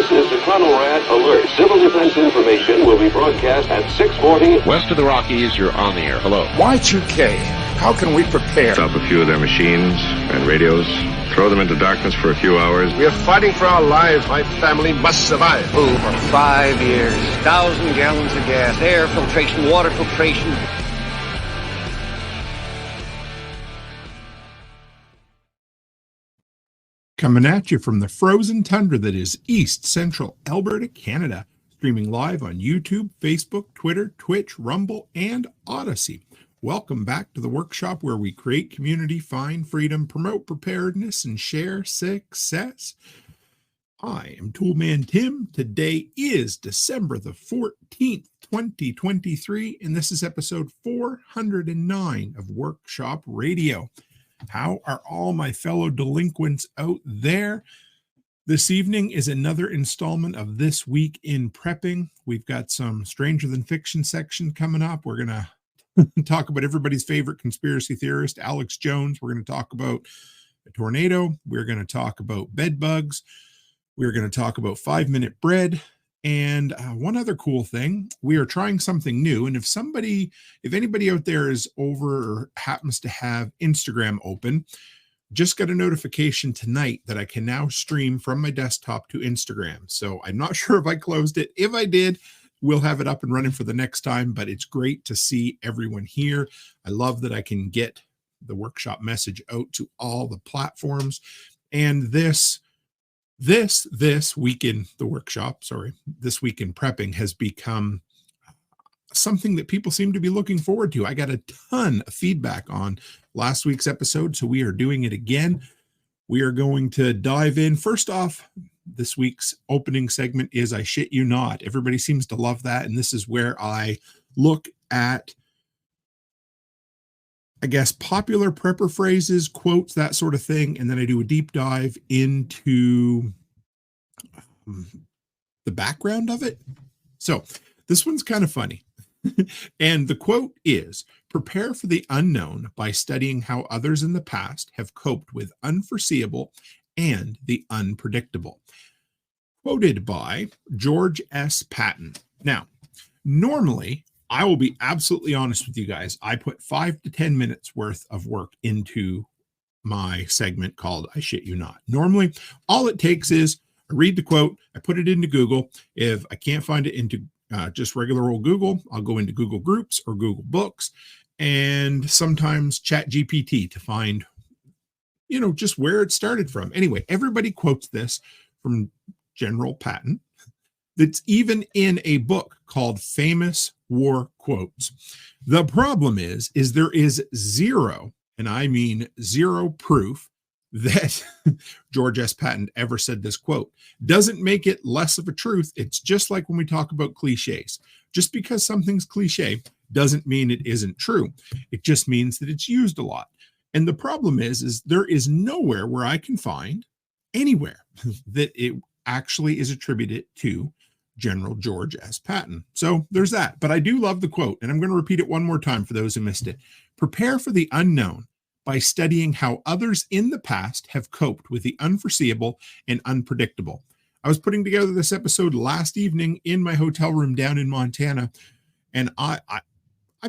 This is the Rat Alert. Civil defense information will be broadcast at 6:40. West of the Rockies, you're on the air. Hello. Y2K, how can we prepare? Stop a few of their machines and radios. Throw them into darkness for a few hours. We are fighting for our lives. My family must survive. For 5 years, 1,000 gallons of gas, air filtration, water filtration. Coming at you from the frozen tundra that is East Central Alberta, Canada. Streaming live on YouTube, Facebook, Twitter, Twitch, Rumble, and Odyssey. Welcome back to the workshop where we create community, find freedom, promote preparedness, and share success. I am Toolman Tim. Today is December the 14th, 2023, and this is episode 409 of Workshop Radio. How are all my fellow delinquents out there? This evening is another installment of This Week in Prepping. We've got some Stranger Than Fiction section coming up. We're going to talk about everybody's favorite conspiracy theorist, Alex Jones. We're going to talk about a tornado. We're going to talk about bed bugs. We're going to talk about 5-minute bread. And one other cool thing, we are trying something new. And if anybody out there is over or happens to have Instagram open, just got a notification tonight that I can now stream from my desktop to Instagram. So I'm not sure if I closed it. If I did, we'll have it up and running for the next time, but it's great to see everyone here. I love that I can get the workshop message out to all the platforms. And this week in the workshop, this week in prepping has become something that people seem to be looking forward to. I got a ton of feedback on last week's episode, so we are doing it again. We are going to dive in. First off, this week's opening segment is I Shit You Not. Everybody seems to love that, and this is where I look at, I guess, popular prepper phrases, quotes, that sort of thing, and then I do a deep dive into the background of it. So this one's kind of funny. And the quote is, "Prepare for the unknown by studying how others in the past have coped with unforeseeable and the unpredictable." Quoted by George S. Patton. Now, normally, I will be absolutely honest with you guys. I put 5 to 10 minutes worth of work into my segment called I Shit You Not. Normally, all it takes is I read the quote, I put it into Google. If I can't find it into just regular old Google, I'll go into Google Groups or Google Books, and sometimes ChatGPT to find, just where it started from. Anyway, everybody quotes this from General Patton. That's even in a book called Famous War Quotes. The problem is there is zero, and I mean zero, proof that George S. Patton ever said this quote. Doesn't make it less of a truth. It's just like when we talk about cliches. Just because something's cliche doesn't mean it isn't true. It just means that it's used a lot. And the problem is there is nowhere where I can find anywhere that it actually is attributed to General George S. Patton. So there's that. But I do love the quote, and I'm going to repeat it one more time for those who missed it. Prepare for the unknown by studying how others in the past have coped with the unforeseeable and unpredictable. I was putting together this episode last evening in my hotel room down in Montana, and I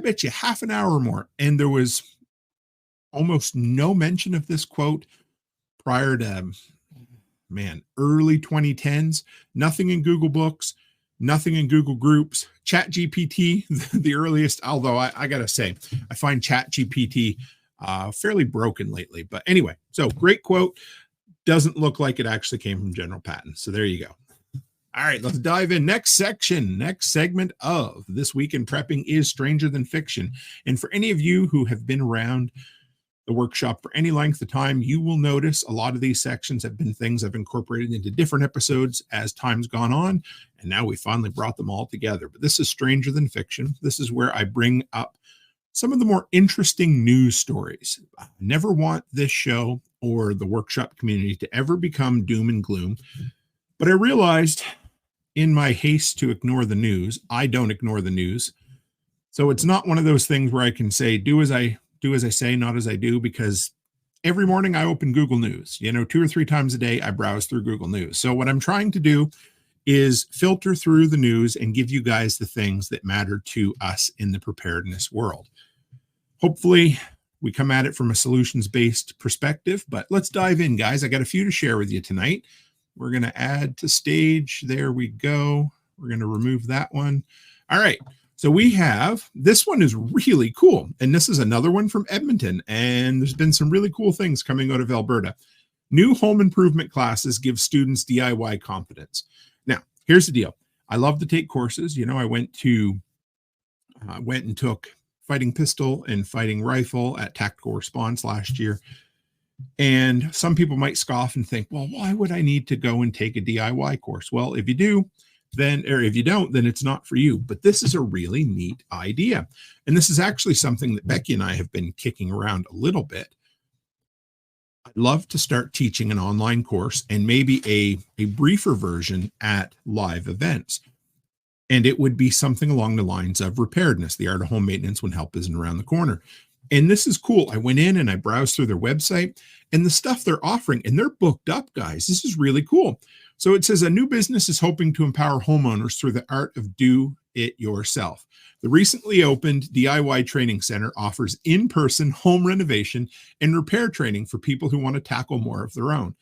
bet you half an hour or more, and there was almost no mention of this quote prior to, early 2010s. Nothing in Google Books, nothing in Google Groups. ChatGPT, the earliest, although I got to say, I find ChatGPT fairly broken lately. But anyway, so great quote. Doesn't look like it actually came from General Patton. So there you go. All right, let's dive in. Next segment of This Week in Prepping is Stranger Than Fiction. And for any of you who have been around the workshop for any length of time, you will notice a lot of these sections have been things I've incorporated into different episodes as time's gone on. And now we finally brought them all together. But this is Stranger Than Fiction. This is where I bring up some of the more interesting news stories. I never want this show or the workshop community to ever become doom and gloom. But I realized in my haste to ignore the news, I don't ignore the news. So it's not one of those things where I can say, do as I say, not as I do, because every morning I open Google News. 2 or 3 times a day, I browse through Google News. So what I'm trying to do is filter through the news and give you guys the things that matter to us in the preparedness world. Hopefully we come at it from a solutions-based perspective, but let's dive in, guys. I got a few to share with you tonight. We're going to add to stage. There we go. We're going to remove that one. All right. So we have, this one is really cool. And this is another one from Edmonton. And there's been some really cool things coming out of Alberta. New home improvement classes give students DIY confidence. Now, here's the deal. I love to take courses. You know, I went and took fighting pistol and fighting rifle at Tactical Response last year. And some people might scoff and think, well, why would I need to go and take a DIY course? Well, if you do, then, or if you don't, then it's not for you. But this is a really neat idea. And this is actually something that Becky and I have been kicking around a little bit. I'd love to start teaching an online course and maybe a briefer version at live events. And it would be something along the lines of preparedness, the art of home maintenance when help isn't around the corner. And this is cool. I went in and I browsed through their website and the stuff they're offering, and they're booked up, guys. This is really cool. So it says a new business is hoping to empower homeowners through the art of do it yourself. The recently opened DIY Training Center offers in-person home renovation and repair training for people who want to tackle more of their own.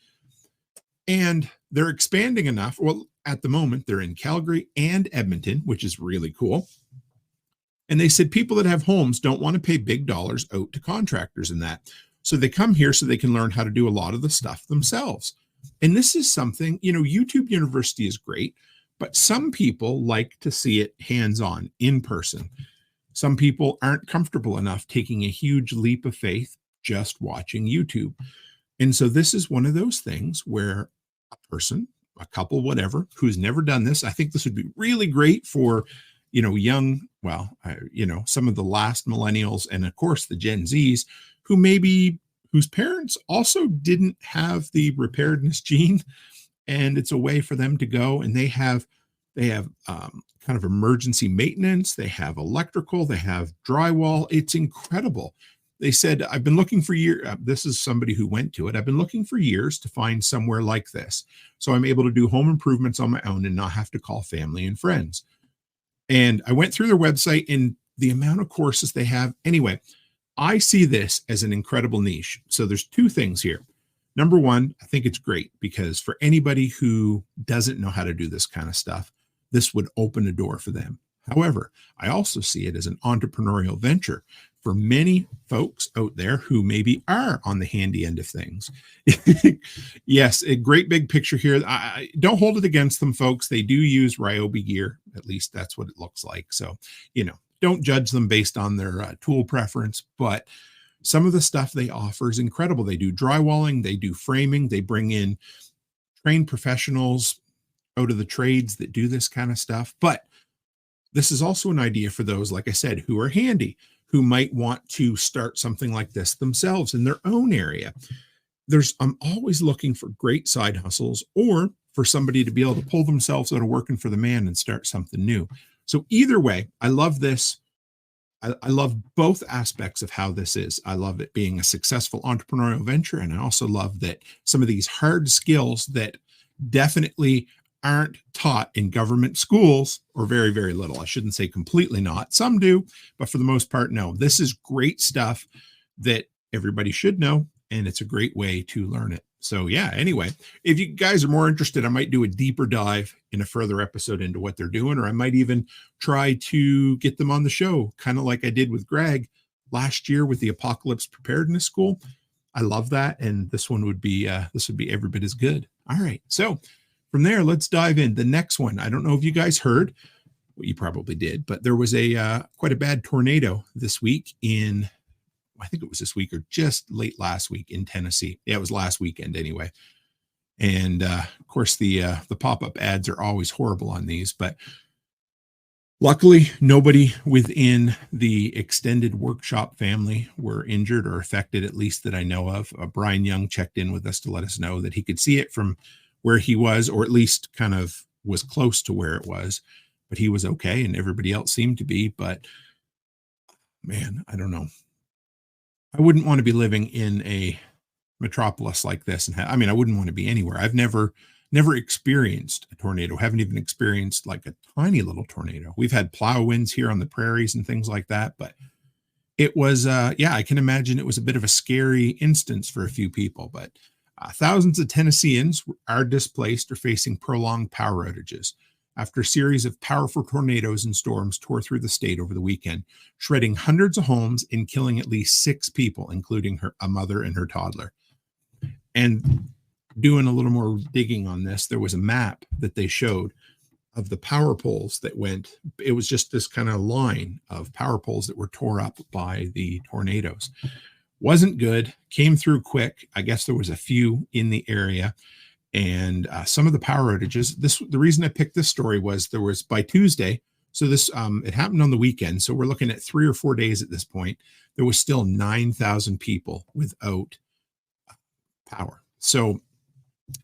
And they're expanding enough. Well, at the moment, they're in Calgary and Edmonton, which is really cool. And they said people that have homes don't want to pay big dollars out to contractors in that. So they come here so they can learn how to do a lot of the stuff themselves. And this is something, you know, YouTube University is great, but some people like to see it hands-on, in person. Some people aren't comfortable enough taking a huge leap of faith just watching YouTube. And so this is one of those things where a person, a couple, whatever, who's never done this, I think this would be really great for, you know, young, well, you know, some of the last millennials and of course the Gen Zs who maybe, whose parents also didn't have the preparedness gene, and it's a way for them to go. And they have kind of emergency maintenance. They have electrical, they have drywall. It's incredible. They said, I've been looking for years. This is somebody who went to it. I've been looking for years to find somewhere like this. So I'm able to do home improvements on my own and not have to call family and friends. And I went through their website and the amount of courses they have. Anyway, I see this as an incredible niche. So there's two things here. Number one, I think it's great because for anybody who doesn't know how to do this kind of stuff, this would open a door for them. However, I also see it as an entrepreneurial venture for many folks out there who maybe are on the handy end of things. Yes, a great big picture here. I don't hold it against them, folks. They do use Ryobi gear. At least that's what it looks like. So, you know, don't judge them based on their tool preference, but some of the stuff they offer is incredible. They do drywalling, they do framing, they bring in trained professionals out of the trades that do this kind of stuff. But this is also an idea for those, like I said, who are handy, who might want to start something like this themselves in their own area. I'm always looking for great side hustles or for somebody to be able to pull themselves out of working for the man and start something new. So either way, I love this. I love both aspects of how this is. I love it being a successful entrepreneurial venture. And I also love that some of these hard skills that definitely aren't taught in government schools, or very, very little. I shouldn't say completely not. Some do, but for the most part, no. This is great stuff that everybody should know, and it's a great way to learn it. So yeah, anyway, if you guys are more interested, I might do a deeper dive in a further episode into what they're doing, or I might even try to get them on the show, kind of like I did with Greg last year with the Apocalypse Preparedness School. I love that, and this one would be every bit as good. All right, so from there, let's dive in. The next one, I don't know if you guys heard, well, you probably did, but there was quite a bad tornado this week I think it was this week or just late last week in Tennessee. Yeah, it was last weekend anyway. And of course, the pop-up ads are always horrible on these, but luckily nobody within the extended workshop family were injured or affected, at least that I know of. Brian Young checked in with us to let us know that he could see it from where he was, or at least kind of was close to where it was, but he was okay. And everybody else seemed to be, but man, I don't know. I wouldn't want to be living in a metropolis like this. And I wouldn't want to be anywhere. I've never never experienced a tornado, haven't even experienced like a tiny little tornado. We've had plow winds here on the prairies and things like that, but it was, yeah, I can imagine it was a bit of a scary instance for a few people, but thousands of Tennesseans are displaced or facing prolonged power outages after a series of powerful tornadoes and storms tore through the state over the weekend, shredding hundreds of homes and killing at least 6 people, including a mother and her toddler. And doing a little more digging on this, there was a map that they showed of the power poles that went. It was just this kind of line of power poles that were tore up by the tornadoes. Wasn't good, came through quick. I guess there was a few in the area, and some of the power outages. The reason I picked this story was there was by Tuesday. So this it happened on the weekend. So we're looking at 3 or 4 days at this point. There was still 9,000 people without power. So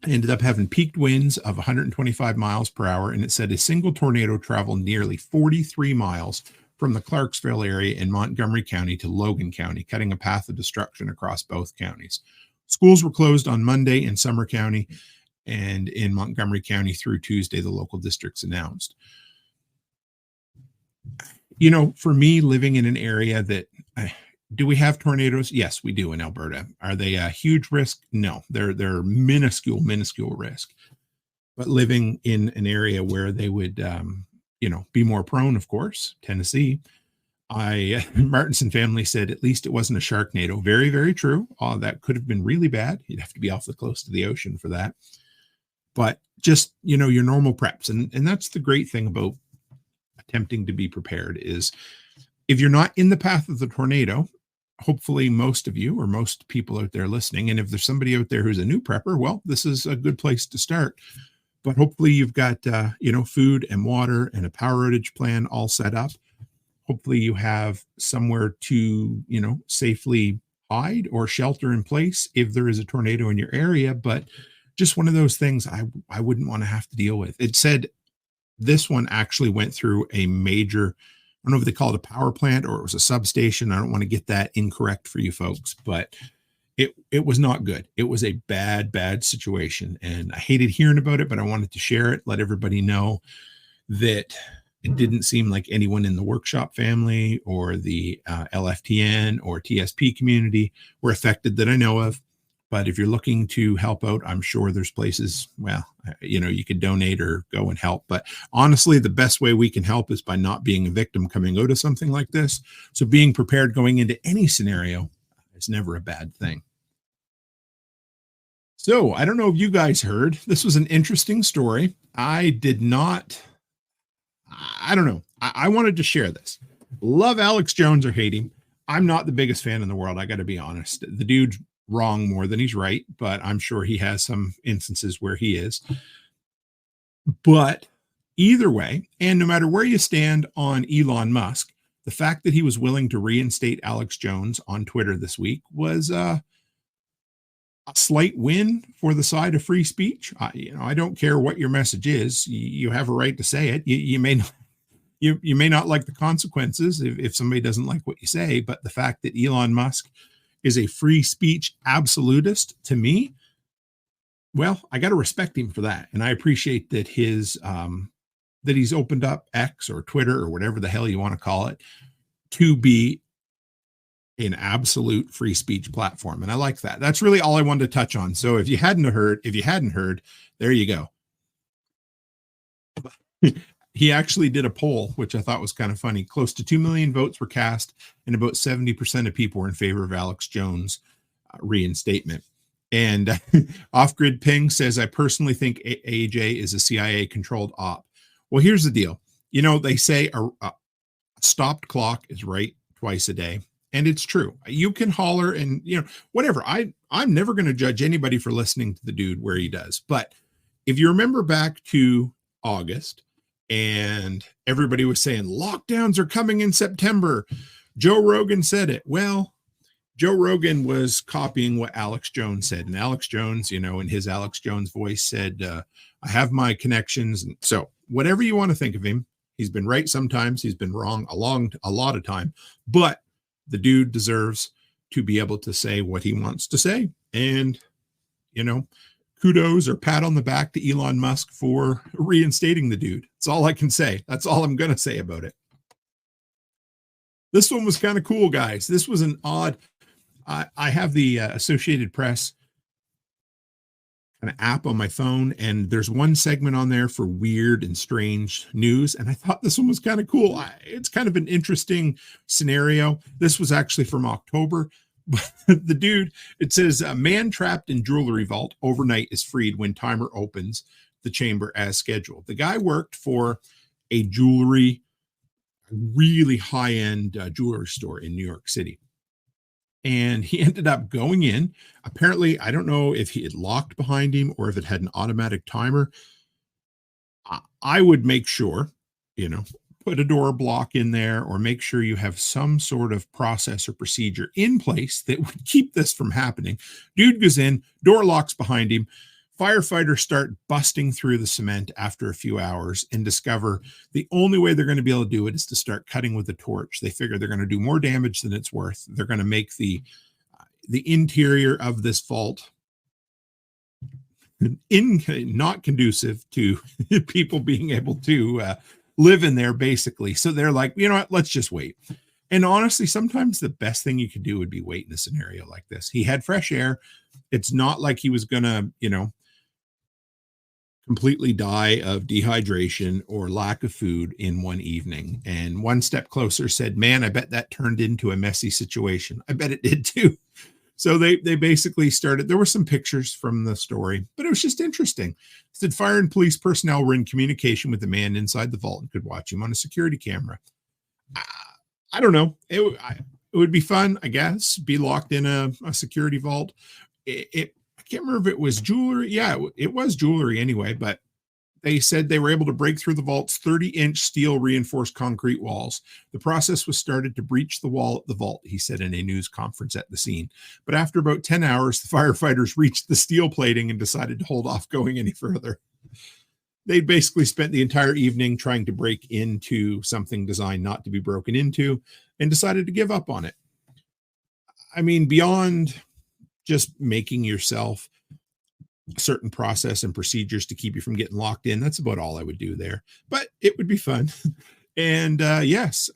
I ended up having peaked winds of 125 miles per hour, and it said a single tornado traveled nearly 43 miles from the Clarksville area in Montgomery County to Logan County, cutting a path of destruction across both counties. Schools were closed on Monday in Summer County, and in Montgomery County through Tuesday, the local districts announced. You know, for me, living in an area that... do we have tornadoes? Yes, we do in Alberta. Are they a huge risk? No, they're minuscule risk. But living in an area where they would, be more prone, of course, Tennessee. Martinson family said at least it wasn't a Sharknado. Very, very true. That could have been really bad. You'd have to be awfully close to the ocean for that. But just, your normal preps. And that's the great thing about attempting to be prepared is if you're not in the path of the tornado, hopefully most of you or most people out there listening, and if there's somebody out there who's a new prepper, well, this is a good place to start. But hopefully you've got, food and water and a power outage plan all set up. Hopefully you have somewhere to, safely hide or shelter in place if there is a tornado in your area. But just one of those things I wouldn't want to have to deal with. It said this one actually went through a major, I don't know if they call it a power plant or it was a substation. I don't want to get that incorrect for you folks, but it was not good. It was a bad situation. And I hated hearing about it, but I wanted to share it, let everybody know that it didn't seem like anyone in the workshop family or the LFTN or TSP community were affected that I know of. But if you're looking to help out, I'm sure there's places, you could donate or go and help. But honestly, the best way we can help is by not being a victim coming out of something like this. So being prepared going into any scenario is never a bad thing. So I don't know if you guys heard, this was an interesting story. I don't know. I wanted to share this. Love Alex Jones or hate him. I'm not the biggest fan in the world. I got to be honest. The dude's wrong more than he's right, but I'm sure he has some instances where he is. But either way, and no matter where you stand on Elon Musk, the fact that he was willing to reinstate Alex Jones on Twitter this week was a slight win for the side of free speech. I don't care what your message is. You have a right to say it. You may not. You may not like the consequences if somebody doesn't like what you say, but the fact that Elon Musk is a free speech absolutist, to me, well, I got to respect him for that. And I appreciate that that he's opened up X or Twitter or whatever the hell you want to call it to be an absolute free speech platform. And I like that. That's really all I wanted to touch on. So if you hadn't heard, there you go. He actually did a poll, which I thought was kind of funny. Close to 2 million votes were cast, and about 70% of people were in favor of Alex Jones' reinstatement. And Off-Grid Ping says, I personally think AJ is a CIA-controlled op. Well, here's the deal. They say a stopped clock is right twice a day, and it's true. You can holler and, whatever. I'm never going to judge anybody for listening to the dude where he does. But if you remember back to August, and everybody was saying lockdowns are coming in September, Joe Rogan said it. Well, Joe Rogan was copying what Alex Jones said. And Alex Jones, in his Alex Jones voice said, I have my connections. And so whatever you want to think of him, he's been right sometimes. He's been wrong a lot of time. But the dude deserves to be able to say what he wants to say. And, kudos or pat on the back to Elon Musk for reinstating the dude. That's all I can say. That's all I'm going to say about it. This one was kind of cool, guys. This was an odd, I have the Associated Press kind of app on my phone, and there's one segment on there for weird and strange news. And I thought this one was kind of cool. It's kind of an interesting scenario. This was actually from October. But the dude, it says a man trapped in jewelry vault overnight is freed when timer opens the chamber as scheduled. The guy worked for a jewelry, really high-end jewelry store in New York City. And he ended up going in. Apparently, I don't know if he had locked behind him or if it had an automatic timer. I would make sure, put a door block in there, or make sure you have some sort of process or procedure in place that would keep this from happening. Dude goes in, door locks behind him. Firefighters start busting through the cement after a few hours and discover the only way they're going to be able to do it is to start cutting with a torch. They figure they're going to do more damage than it's worth. They're going to make the interior of this vault not conducive to people being able to live in there, basically. So they're like, you know what, let's just wait. And honestly, sometimes the best thing you could do would be wait in a scenario like this. He had fresh air. It's not like he was going to, completely die of dehydration or lack of food in one evening. And One Step Closer said, man, I bet that turned into a messy situation. I bet it did too. So they basically started, there were some pictures from the story, but it was just interesting. It said fire and police personnel were in communication with the man inside the vault and could watch him on a security camera. I don't know. It would be fun, I guess, be locked in a security vault. I can't remember if it was jewelry. Yeah, it was jewelry anyway, but they said they were able to break through the vault's 30-inch steel reinforced concrete walls. The process was started to breach the wall at the vault, he said in a news conference at the scene. But after about 10 hours, the firefighters reached the steel plating and decided to hold off going any further. They'd basically spent the entire evening trying to break into something designed not to be broken into and decided to give up on it. I mean, beyond just making yourself a certain process and procedures to keep you from getting locked in, that's about all I would do there, but it would be fun. And yes,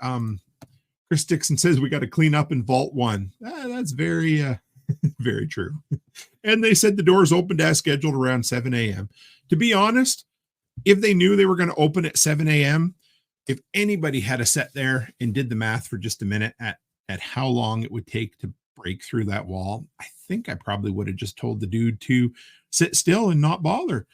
Chris Dixon says we got to clean up in Vault 1. That's very very true. And they said the doors opened as scheduled around 7 a.m. To be honest, if they knew they were going to open at 7 a.m., if anybody had sat there and did the math for just a minute at how long it would take to break through that wall, I think I probably would have just told the dude to sit still and not bother.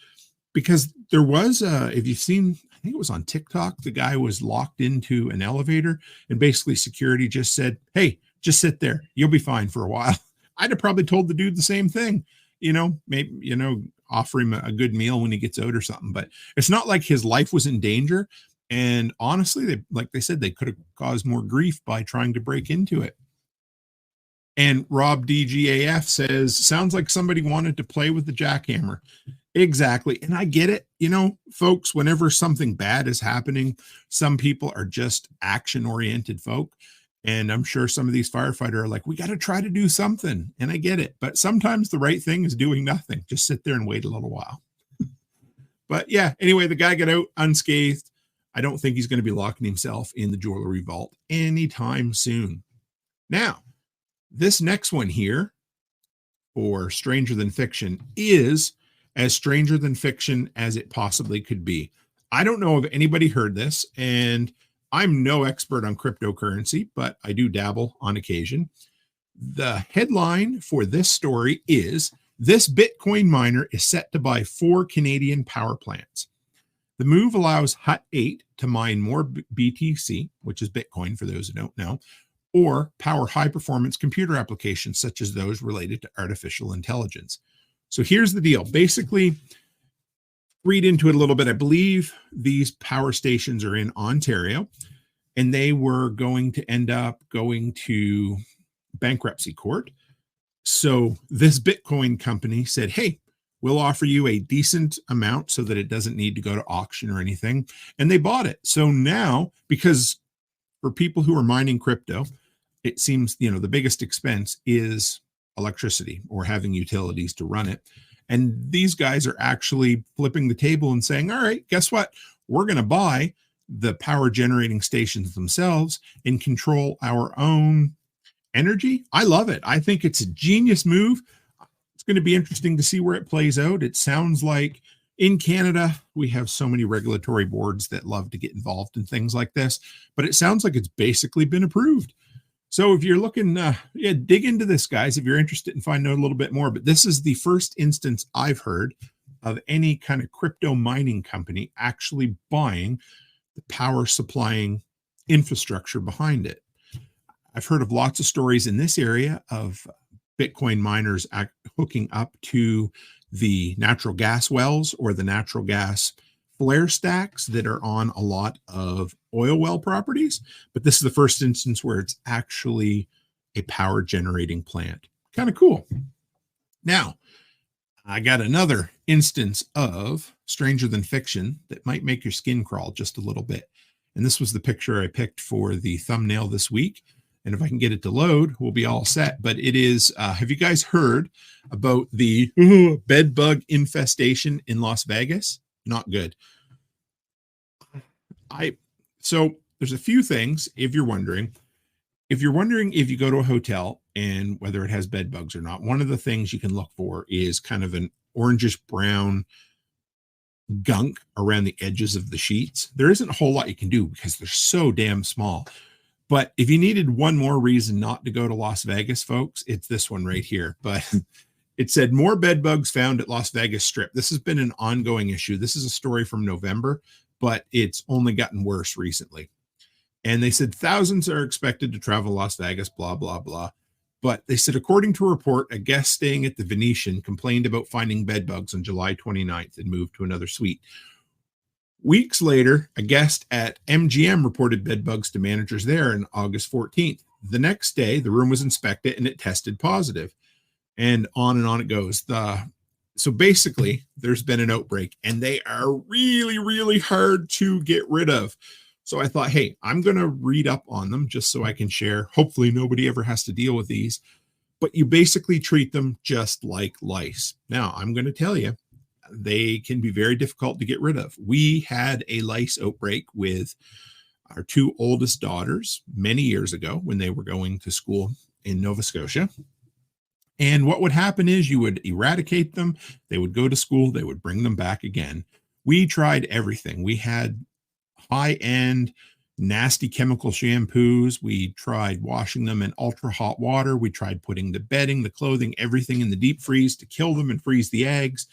Because there was, if you've seen, I think it was on TikTok, the guy was locked into an elevator and basically security just said, hey, just sit there. You'll be fine for a while. I'd have probably told the dude the same thing, maybe, offer him a good meal when he gets out or something. But it's not like his life was in danger. And honestly, like they said, they could have caused more grief by trying to break into it. And Rob DGAF says, sounds like somebody wanted to play with the jackhammer. Exactly. And I get it. Folks, whenever something bad is happening, some people are just action-oriented folk. And I'm sure some of these firefighters are like, we got to try to do something. And I get it. But sometimes the right thing is doing nothing. Just sit there and wait a little while. But yeah, anyway, the guy got out unscathed. I don't think he's going to be locking himself in the jewelry vault anytime soon. Now, this next one here, or Stranger Than Fiction, is as stranger than fiction as it possibly could be. I don't know if anybody heard this, and I'm no expert on cryptocurrency, but I do dabble on occasion. The headline for this story is, this Bitcoin miner is set to buy 4 Canadian power plants. The move allows Hut 8 to mine more BTC, which is Bitcoin for those who don't know, or power high-performance computer applications such as those related to artificial intelligence. So here's the deal. Basically, read into it a little bit. I believe these power stations are in Ontario, and they were going to end up going to bankruptcy court. So this Bitcoin company said, hey, we'll offer you a decent amount so that it doesn't need to go to auction or anything. And they bought it. So now, because for people who are mining crypto, it seems, the biggest expense is electricity or having utilities to run it. And these guys are actually flipping the table and saying, all right, guess what? We're going to buy the power generating stations themselves and control our own energy. I love it. I think it's a genius move. It's going to be interesting to see where it plays out. It sounds like in Canada, we have so many regulatory boards that love to get involved in things like this, but it sounds like it's basically been approved. So if you're looking, dig into this, guys, if you're interested in finding out a little bit more. But this is the first instance I've heard of any kind of crypto mining company actually buying the power supplying infrastructure behind it. I've heard of lots of stories in this area of Bitcoin miners hooking up to the natural gas wells or the natural gas flare stacks that are on a lot of oil well properties. But this is the first instance where it's actually a power generating plant. Kind of cool. Now, I got another instance of stranger than fiction that might make your skin crawl just a little bit. And this was the picture I picked for the thumbnail this week. And if I can get it to load, we'll be all set. But it is, have you guys heard about the bed bug infestation in Las Vegas? Not good. So there's a few things if you're wondering. If you go to a hotel and whether it has bed bugs or not, one of the things you can look for is kind of an orangish brown gunk around the edges of the sheets. There isn't a whole lot you can do because they're so damn small. But if you needed one more reason not to go to Las Vegas, folks, it's this one right here. But it said more bed bugs found at Las Vegas Strip. This has been an ongoing issue. This is a story from November, but it's only gotten worse recently. And they said thousands are expected to travel to Las Vegas, blah, blah, blah. But they said, according to a report, a guest staying at the Venetian complained about finding bed bugs on July 29th and moved to another suite. Weeks later, a guest at MGM reported bed bugs to managers there on August 14th. The next day, the room was inspected and it tested positive. And on it goes. So basically, there's been an outbreak and they are really, really hard to get rid of. So I thought, hey, I'm going to read up on them just so I can share. Hopefully nobody ever has to deal with these. But you basically treat them just like lice. Now, I'm going to tell you, they can be very difficult to get rid of. We had a lice outbreak with our two oldest daughters many years ago when they were going to school in Nova Scotia. And what would happen is you would eradicate them. They would go to school. They would bring them back again. We tried everything. We had high-end, nasty chemical shampoos. We tried washing them in ultra hot water. We tried putting the bedding, the clothing, everything in the deep freeze to kill them and freeze the eggs.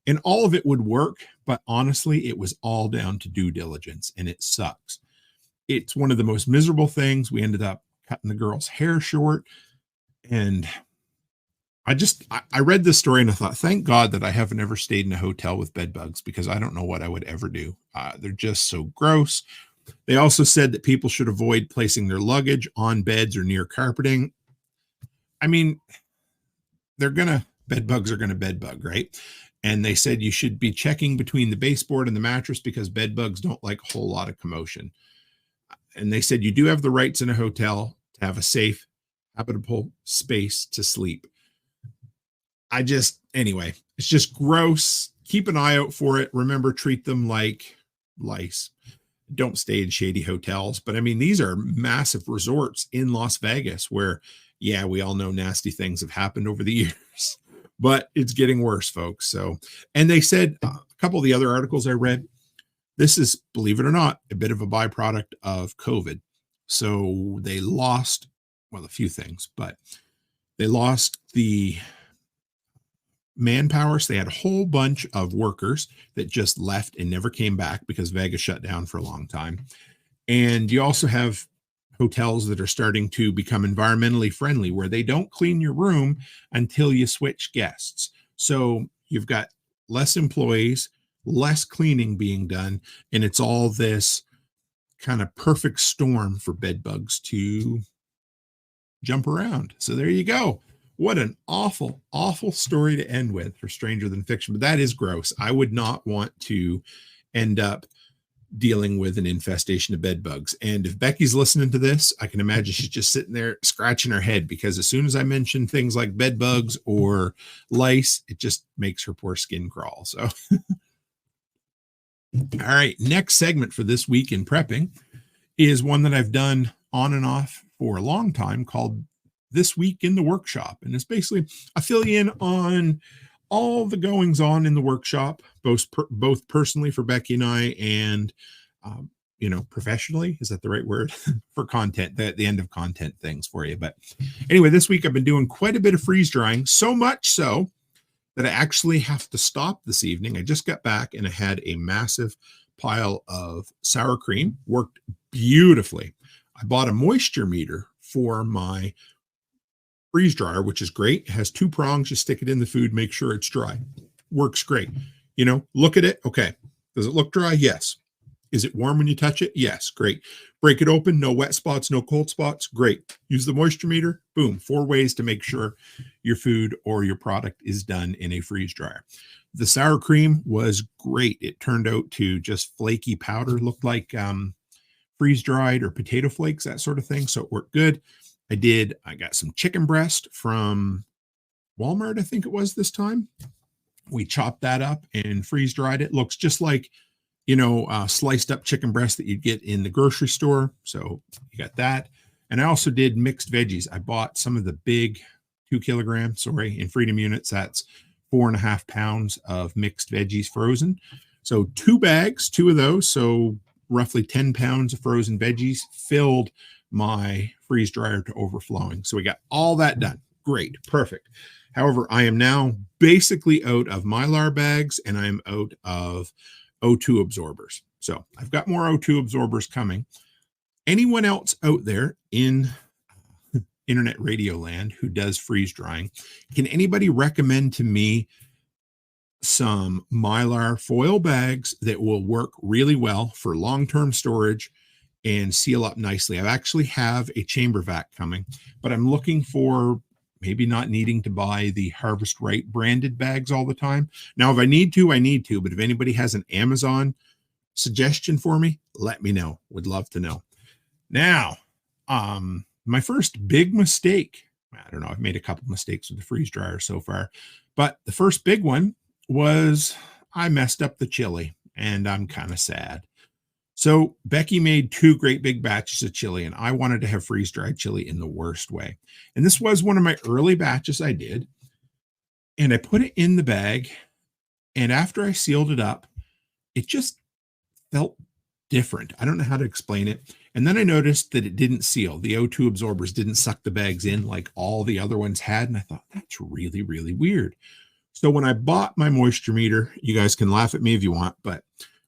And all of it would work, but honestly, it was all down to due diligence, and it sucks. It's one of the most miserable things. We ended up cutting the girl's hair short, and I read this story and I thought, thank God that I haven't ever stayed in a hotel with bed bugs because I don't know what I would ever do. They're just so gross. They also said that people should avoid placing their luggage on beds or near carpeting. I mean, bed bugs are going to bed bug, right? And they said you should be checking between the baseboard and the mattress because bed bugs don't like a whole lot of commotion. And they said you do have the rights in a hotel to have a safe, habitable space to sleep. Anyway, it's just gross. Keep an eye out for it. Remember, treat them like lice. Don't stay in shady hotels. But I mean, these are massive resorts in Las Vegas where, yeah, we all know nasty things have happened over the years. But it's getting worse, folks. So, and they said a couple of the other articles I read, this is, believe it or not, a bit of a byproduct of COVID. So they lost, well, a few things, but they lost the manpower. So they had a whole bunch of workers that just left and never came back because Vegas shut down for a long time. And you also have hotels that are starting to become environmentally friendly where they don't clean your room until you switch guests. So you've got less employees, less cleaning being done, and it's all this kind of perfect storm for bed bugs to jump around. So there you go. What an awful, awful story to end with for Stranger Than Fiction, but that is gross. I would not want to end up dealing with an infestation of bed bugs. And if Becky's listening to this, I can imagine she's just sitting there scratching her head, because as soon as I mention things like bed bugs or lice, it just makes her poor skin crawl. So, all right, next segment for this week in prepping is one that I've done on and off for a long time, called This Week in the Workshop. And it's basically I fill you in on all the goings on in the workshop, both personally for Becky and I, and professionally, is that the right word? For content, the end of content things for you. But anyway, this week I've been doing quite a bit of freeze drying, so much so that I actually have to stop this evening. I just got back and I had a massive pile of sour cream. Worked beautifully. I bought a moisture meter for my freeze dryer, which is great. It has 2 prongs. You stick it in the food, make sure it's dry. Works great. Look at it. Okay. Does it look dry? Yes. Is it warm when you touch it? Yes. Great. Break it open. No wet spots, no cold spots. Great. Use the moisture meter. Boom. 4 ways to make sure your food or your product is done in a freeze dryer. The sour cream was great. It turned out to just flaky powder, looked like freeze dried or potato flakes, that sort of thing. So it worked good. I got some chicken breast from Walmart, I think it was this time. We chopped that up and freeze dried it. Looks just like, sliced up chicken breast that you'd get in the grocery store. So you got that. And I also did mixed veggies. I bought some of the big 2 kilograms, in Freedom units. That's 4.5 pounds of mixed veggies frozen. So 2 bags, 2 of those. So roughly 10 pounds of frozen veggies filled my freeze dryer to overflowing. So we got all that done. Great. Perfect. However, I am now basically out of Mylar bags and I'm out of O2 absorbers. So I've got more O2 absorbers coming. Anyone else out there in internet radio land who does freeze drying, can anybody recommend to me some Mylar foil bags that will work really well for long-term storage and seal up nicely? I actually have a chamber vac coming, but I'm looking for maybe not needing to buy the Harvest Right branded bags all the time. Now, if I need to, I need to, but if anybody has an Amazon suggestion for me, let me know. Would love to know. Now, my first big mistake, I don't know, I've made a couple mistakes with the freeze dryer so far, but the first big one was I messed up the chili, and I'm kind of sad. So Becky made 2 great big batches of chili, and I wanted to have freeze-dried chili in the worst way. And this was one of my early batches I did. And I put it in the bag, and after I sealed it up, it just felt different. I don't know how to explain it. And then I noticed that it didn't seal. The O2 absorbers didn't suck the bags in like all the other ones had. And I thought, that's really, really weird. So when I bought my moisture meter, you guys can laugh at me if you want, but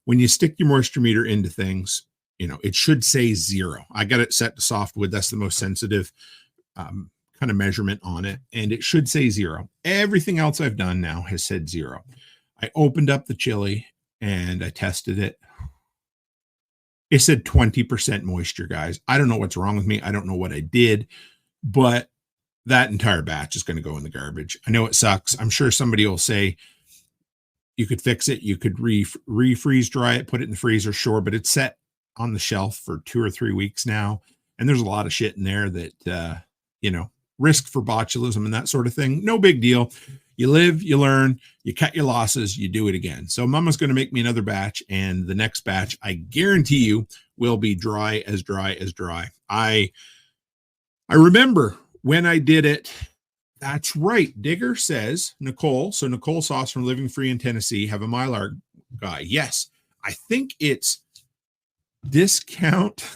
when you stick your moisture meter into things, it should say 0. I got it set to softwood. That's the most sensitive kind of measurement on it. And it should say 0. Everything else I've done now has said 0. I opened up the chili and I tested it. It said 20% moisture, guys. I don't know what's wrong with me. I don't know what I did, but that entire batch is going to go in the garbage. I know it sucks. I'm sure somebody will say, you could fix it. You could refreeze dry it, put it in the freezer, sure, but it's set on the shelf for 2 or 3 weeks now. And there's a lot of shit in there that, risk for botulism and that sort of thing. No big deal. You live, you learn, you cut your losses, you do it again. So Mama's going to make me another batch, and the next batch, I guarantee you, will be dry as dry as dry. I remember when I did it. That's right. Digger says, Nicole. So Nicole Sauce from Living Free in Tennessee, have a Mylar guy. Yes. I think it's discount.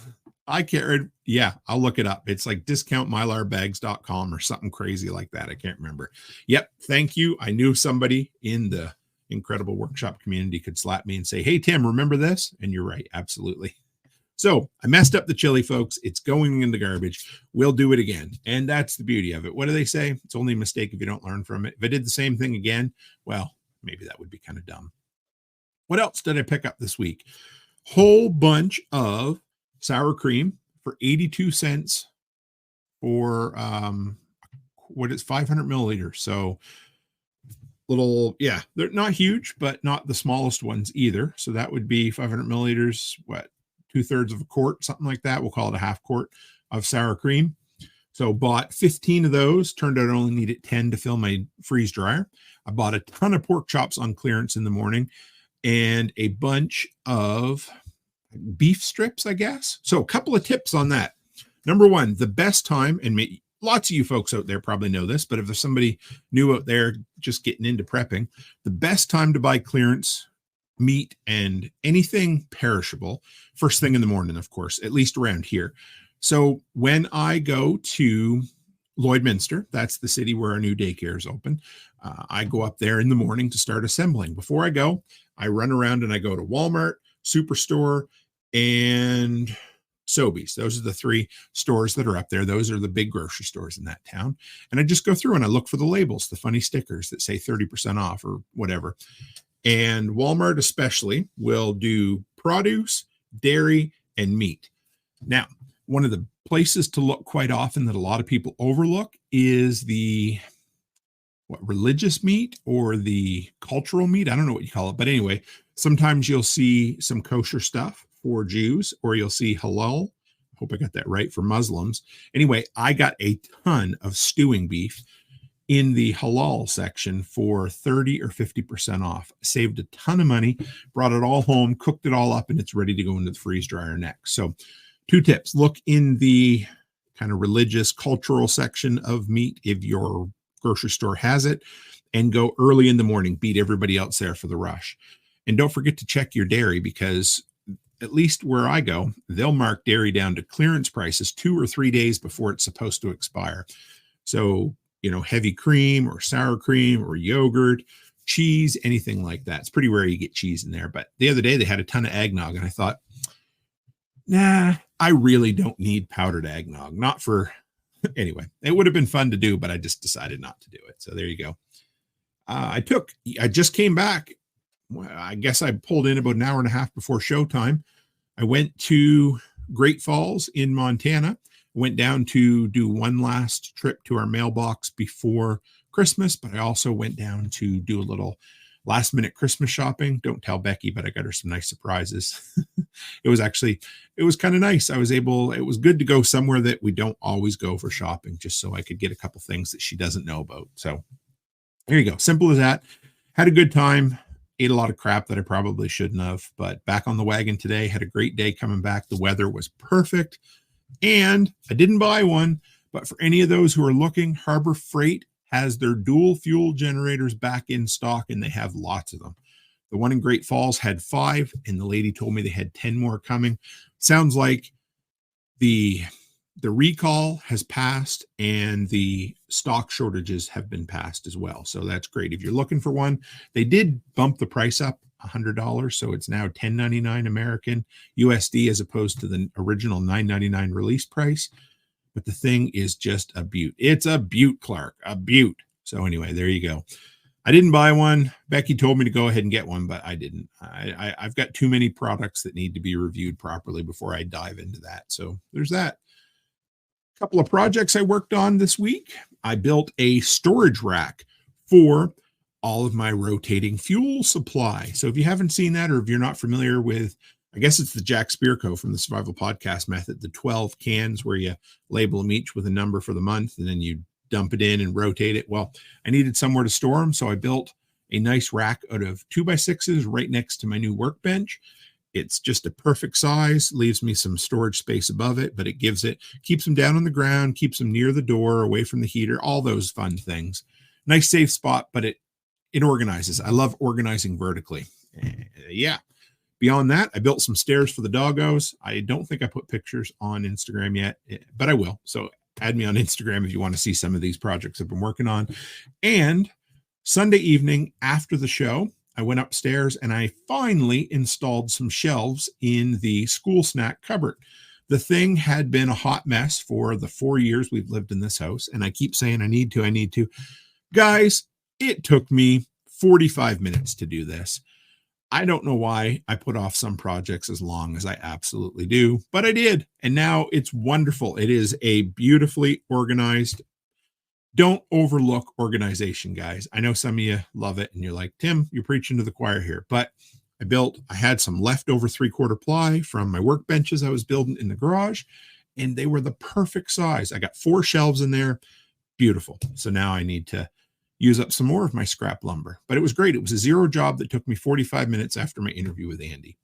I can't. Yeah, I'll look it up. It's like discountmylarbags.com or something crazy like that. I can't remember. Yep. Thank you. I knew somebody in the incredible workshop community could slap me and say, hey, Tim, remember this? And you're right. Absolutely. So I messed up the chili, folks. It's going in the garbage. We'll do it again. And that's the beauty of it. What do they say? It's only a mistake if you don't learn from it. If I did the same thing again, well, maybe that would be kind of dumb. What else did I pick up this week? Whole bunch of sour cream for 82 cents for 500 milliliters. So little, yeah, they're not huge, but not the smallest ones either. So that would be 500 milliliters, what, 2/3 of a quart, something like that. We'll call it a half quart of sour cream. So bought 15 of those. Turned out I only needed 10 to fill my freeze dryer. I bought a ton of pork chops on clearance in the morning and a bunch of beef strips, I guess. So a couple of tips on that. Number one, the best time, and lots of you folks out there probably know this, but if there's somebody new out there just getting into prepping, the best time to buy clearance meat and anything perishable, first thing in the morning, of course, at least around here. So when I go to Lloydminster, that's the city where our new daycare is open, I go up there in the morning to start assembling. Before I go, I run around and I go to Walmart, Superstore, and Sobeys. Those are the three stores that are up there. Those are the big grocery stores in that town. And I just go through and I look for the labels, the funny stickers that say 30% off or whatever. And Walmart especially will do produce, dairy, and meat. Now, one of the places to look quite often that a lot of people overlook is the religious meat or the cultural meat. I don't know what you call it, but anyway, sometimes you'll see some kosher stuff for Jews, or you'll see halal. I hope I got that right, for Muslims. Anyway, I got a ton of stewing beef in the halal section for 30 or 50% off. Saved a ton of money, brought it all home, cooked it all up, and it's ready to go into the freeze dryer next. So 2 tips. Look in the kind of religious, cultural section of meat if your grocery store has it, and go early in the morning, beat everybody else there for the rush. And don't forget to check your dairy, because at least where I go, they'll mark dairy down to clearance prices 2 or 3 days before it's supposed to expire. So, heavy cream or sour cream or yogurt, cheese, anything like that. It's pretty rare you get cheese in there. But the other day they had a ton of eggnog, and I thought, nah, I really don't need powdered eggnog. Not for, anyway, it would have been fun to do, but I just decided not to do it. So there you go. I just came back. I guess I pulled in about an hour and a half before showtime. I went to Great Falls in Montana, went down to do one last trip to our mailbox before Christmas, but I also went down to do a little last minute Christmas shopping. Don't tell Becky, but I got her some nice surprises. It was kind of nice. It was good to go somewhere that we don't always go for shopping, just so I could get a couple things that she doesn't know about. So there you go. Simple as that. Had a good time. Ate a lot of crap that I probably shouldn't have, but back on the wagon today. Had a great day coming back. The weather was perfect, and I didn't buy one, but for any of those who are looking, Harbor Freight has their dual fuel generators back in stock, and they have lots of them. The one in Great Falls had 5, and the lady told me they had 10 more coming. Sounds like the recall has passed and the stock shortages have been passed as well. So that's great. If you're looking for one, they did bump the price up $100. So it's now $10.99 American U.S.D. as opposed to the original $9.99 release price. But the thing is just a beaut. It's a beaut, Clark, a beaut. So anyway, there you go. I didn't buy one. Becky told me to go ahead and get one, but I didn't. I've got too many products that need to be reviewed properly before I dive into that. So there's that. Couple of projects I worked on this week. I built a storage rack for all of my rotating fuel supply. So if you haven't seen that, or if you're not familiar with, I guess it's the Jack Spirko from the Survival Podcast method, the 12 cans where you label them each with a number for the month, and then you dump it in and rotate it. Well, I needed somewhere to store them, so I built a nice rack out of 2x6s right next to my new workbench. It's just a perfect size, leaves me some storage space above it, but it keeps them down on the ground, keeps them near the door, away from the heater, all those fun things. Nice safe spot, but it organizes. I love organizing vertically. Yeah. Beyond that, I built some stairs for the doggos. I don't think I put pictures on Instagram yet, but I will. So add me on Instagram if you want to see some of these projects I've been working on. And Sunday evening after the show, I went upstairs and I finally installed some shelves in the school snack cupboard. The thing had been a hot mess for the 4 years we've lived in this house. And I keep saying, I need to. Guys, it took me 45 minutes to do this. I don't know why I put off some projects as long as I absolutely do, but I did. And now it's wonderful. It is a beautifully organized don't overlook organization, guys. I know some of you love it and you're like, Tim, you're preaching to the choir here, but I had some leftover 3/4 ply from my workbenches I was building in the garage, and they were the perfect size. I got 4 shelves in there. Beautiful. So now I need to use up some more of my scrap lumber, but it was great. It was a 0 job that took me 45 minutes after my interview with Andy.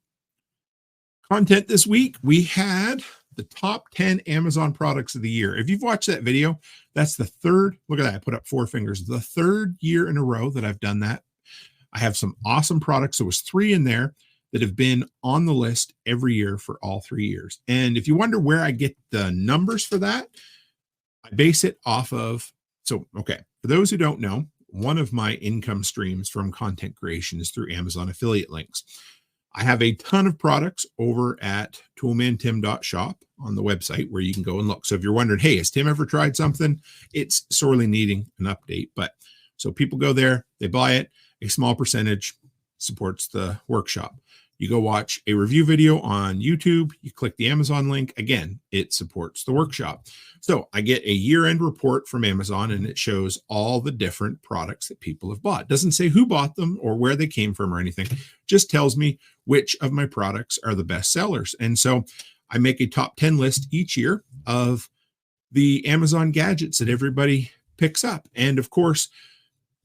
Content this week, we had the top 10 Amazon products of the year. If you've watched that video, that's the third. Look at that. I put up 4 fingers. The third year in a row that I've done that. I have some awesome products. There was 3 in there that have been on the list every year for all 3 years. And if you wonder where I get the numbers for that, I base it off of, for those who don't know, one of my income streams from content creation is through Amazon affiliate links. I have a ton of products over at toolmantim.shop on the website where you can go and look. So if you're wondering, hey, has Tim ever tried something? It's sorely needing an update. But so people go there, they buy it, a small percentage supports the workshop. You go watch a review video on YouTube, you click the Amazon link, again, it supports the workshop. So I get a year-end report from Amazon and it shows all the different products that people have bought. It doesn't say who bought them or where they came from or anything, just tells me which of my products are the best sellers. And so I make a top 10 list each year of the Amazon gadgets that everybody picks up. And of course,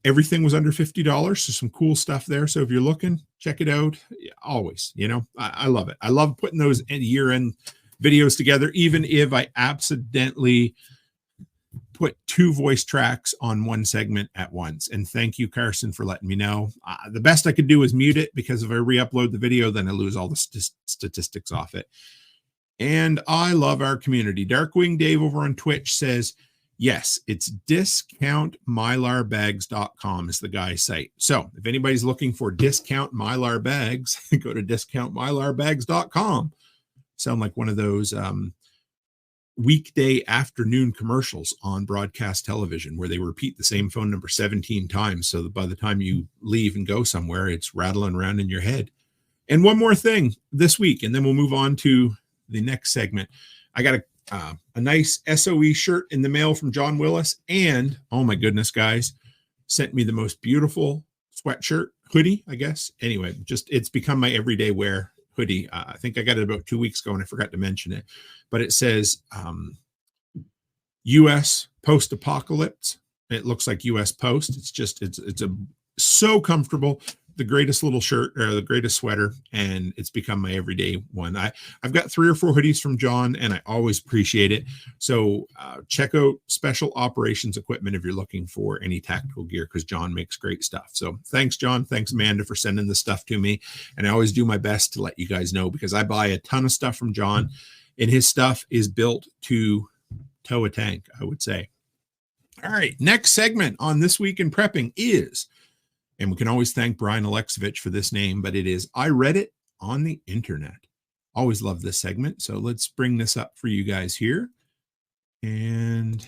everything was under $50, so some cool stuff there. So if you're looking, check it out. Always, I love it. I love putting those year-end videos together, even if I accidentally put 2 voice tracks on one segment at once. And thank you, Carson, for letting me know. The best I could do is mute it, because if I re-upload the video, then I lose all the statistics off it. And I love our community. Darkwing Dave over on Twitch says, yes, it's discountmylarbags.com is the guy's site. So if anybody's looking for discount Mylar bags, go to discountmylarbags.com. Sound like one of those weekday afternoon commercials on broadcast television where they repeat the same phone number 17 times. So that by the time you leave and go somewhere, it's rattling around in your head. And one more thing this week, and then we'll move on to the next segment. I got a nice SOE shirt in the mail from John Willis, and oh my goodness, guys, sent me the most beautiful sweatshirt, hoodie, I guess. Anyway, it's become my everyday wear hoodie. I think I got it about 2 weeks ago and I forgot to mention it, but it says U.S. post-apocalypse. It looks like U.S. Post. It's so comfortable. The greatest little shirt, or the greatest sweater, and it's become my everyday one. I've got 3 or 4 hoodies from John, and I always appreciate it. So check out Special Operations Equipment if you're looking for any tactical gear, because John makes great stuff. So thanks, John. Thanks, Amanda, for sending the stuff to me. And I always do my best to let you guys know, because I buy a ton of stuff from John, and his stuff is built to tow a tank, I would say. All right, next segment on This Week in Prepping is, and we can always thank Brian Alexovich for this name, but it is I Read It on the Internet. Always love this segment. So let's bring this up for you guys here. And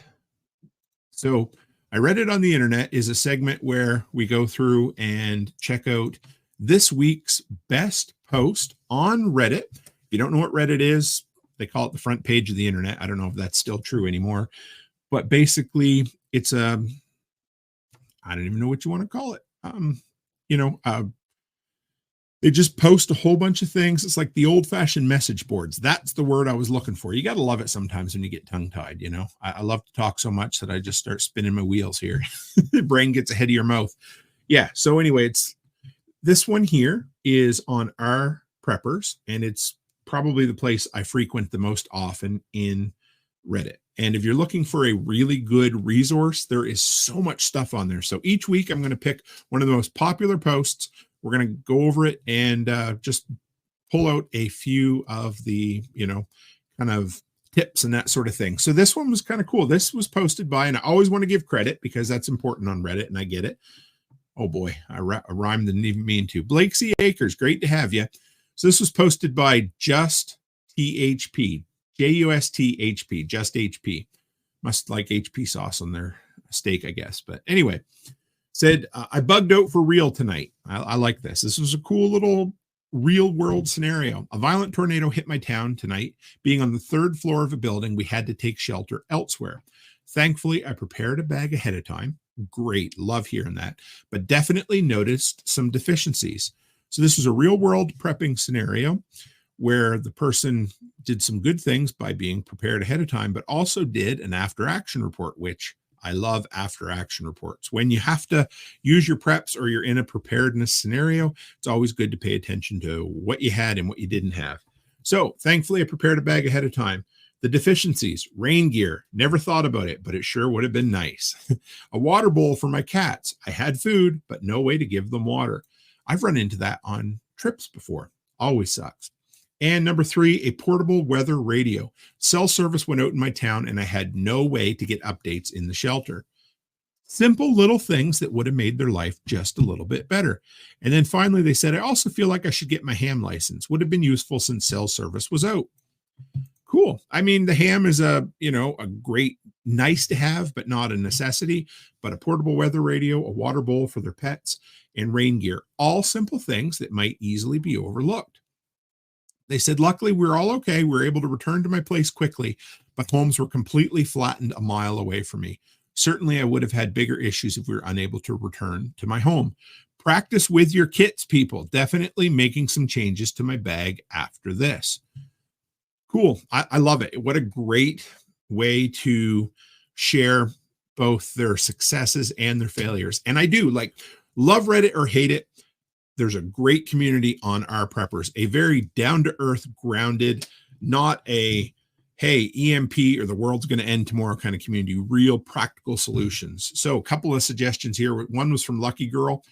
so I Read It on the Internet is a segment where we go through and check out this week's best post on Reddit. If you don't know what Reddit is, they call it the front page of the internet. I don't know if that's still true anymore, but basically it's I don't even know what you want to call it. They just post a whole bunch of things. It's like the old-fashioned message boards. That's the word I was looking for. You got to love it sometimes when you get tongue-tied. I love to talk so much that I just start spinning my wheels here. The brain gets ahead of your mouth. Yeah. So anyway, this one here is on our preppers, and it's probably the place I frequent the most often in Reddit. And if you're looking for a really good resource, there is so much stuff on there. So each week I'm going to pick one of the most popular posts. We're going to go over it and just pull out a few of the, kind of tips and that sort of thing. So this one was kind of cool. This was posted by, and I always want to give credit because that's important on Reddit, and I get it. Oh boy, I rhymed and didn't even mean to. Blake C. Akers, great to have you. So this was posted by Just THP. JUSTHP, just HP. Must like HP sauce on their steak, I guess. But anyway, said, I bugged out for real tonight. I like this. This was a cool little real world scenario. A violent tornado hit my town tonight. Being on the 3rd floor of a building, we had to take shelter elsewhere. Thankfully, I prepared a bag ahead of time. Great. Love hearing that. But definitely noticed some deficiencies. So this was a real world prepping scenario where the person did some good things by being prepared ahead of time, but also did an after action report, which I love after action reports. When you have to use your preps or you're in a preparedness scenario, it's always good to pay attention to what you had and what you didn't have. So thankfully, I prepared a bag ahead of time. The deficiencies, rain gear, never thought about it, but it sure would have been nice. A water bowl for my cats. I had food, but no way to give them water. I've run into that on trips before. Always sucks. And number 3, a portable weather radio. Cell service went out in my town and I had no way to get updates in the shelter. Simple little things that would have made their life just a little bit better. And then finally, they said, I also feel like I should get my ham license. Would have been useful since cell service was out. Cool. I mean, the ham is a great, nice to have, but not a necessity. But a portable weather radio, a water bowl for their pets, and rain gear. All simple things that might easily be overlooked. They said, luckily, we're all okay. We were able to return to my place quickly, but homes were completely flattened a mile away from me. Certainly, I would have had bigger issues if we were unable to return to my home. Practice with your kits, people. Definitely making some changes to my bag after this. Cool. I love it. What a great way to share both their successes and their failures. And I do love Reddit or hate it. There's a great community on Our Preppers, a very down-to-earth, grounded, not a, hey, EMP or the world's going to end tomorrow kind of community, real practical solutions. So a couple of suggestions here. One was from Lucky Girl,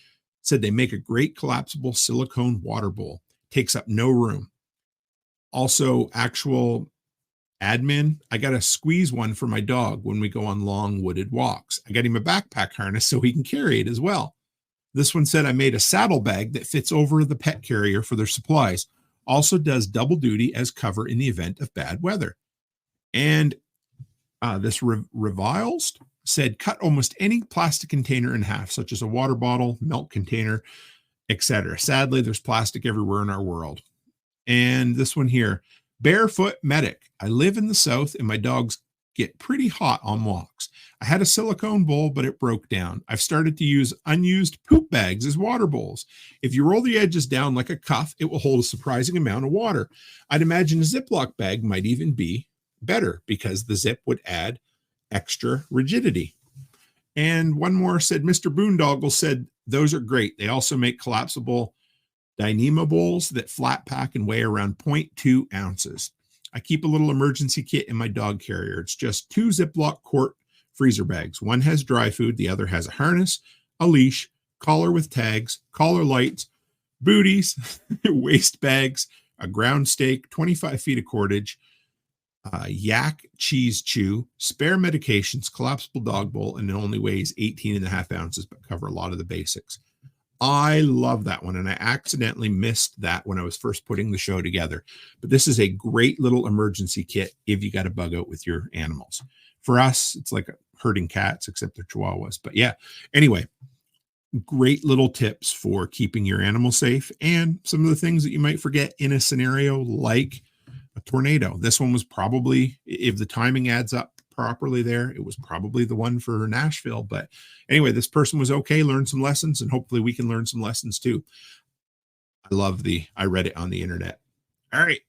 said they make a great collapsible silicone water bowl, takes up no room. Also, actual admin, I got to squeeze one for my dog when we go on long wooded walks. I got him a backpack harness so he can carry it as well. This one said I made a saddle bag that fits over the pet carrier for their supplies. Also does double duty as cover in the event of bad weather. And this Reviles said cut almost any plastic container in half, such as a water bottle, milk container, etc. Sadly, there's plastic everywhere in our world. And this one here, Barefoot Medic. I live in the South and my dogs get pretty hot on walks. I had a silicone bowl, but it broke down. I've started to use unused poop bags as water bowls. If you roll the edges down like a cuff, it will hold a surprising amount of water. I'd imagine a Ziploc bag might even be better because the zip would add extra rigidity. And one more said, Mr. Boondoggle said, those are great. They also make collapsible Dyneema bowls that flat pack and weigh around 0.2 ounces. I keep a little emergency kit in my dog carrier. It's just 2 Ziploc quart freezer bags. One has dry food. The other has a harness, a leash, collar with tags, collar lights, booties, waist bags, a ground stake, 25 feet of cordage, yak cheese chew, spare medications, collapsible dog bowl, and it only weighs 18.5 ounces, but cover a lot of the basics. I love that one, and I accidentally missed that when I was first putting the show together. But this is a great little emergency kit if you got a bug out with your animals. For us, it's like herding cats, except they're chihuahuas. But yeah, anyway, great little tips for keeping your animals safe and some of the things that you might forget in a scenario like a tornado. This one was probably, if the timing adds up properly there, it was probably the one for Nashville. But anyway, this person was okay, learned some lessons, and hopefully we can learn some lessons too. I read it on the internet. All right,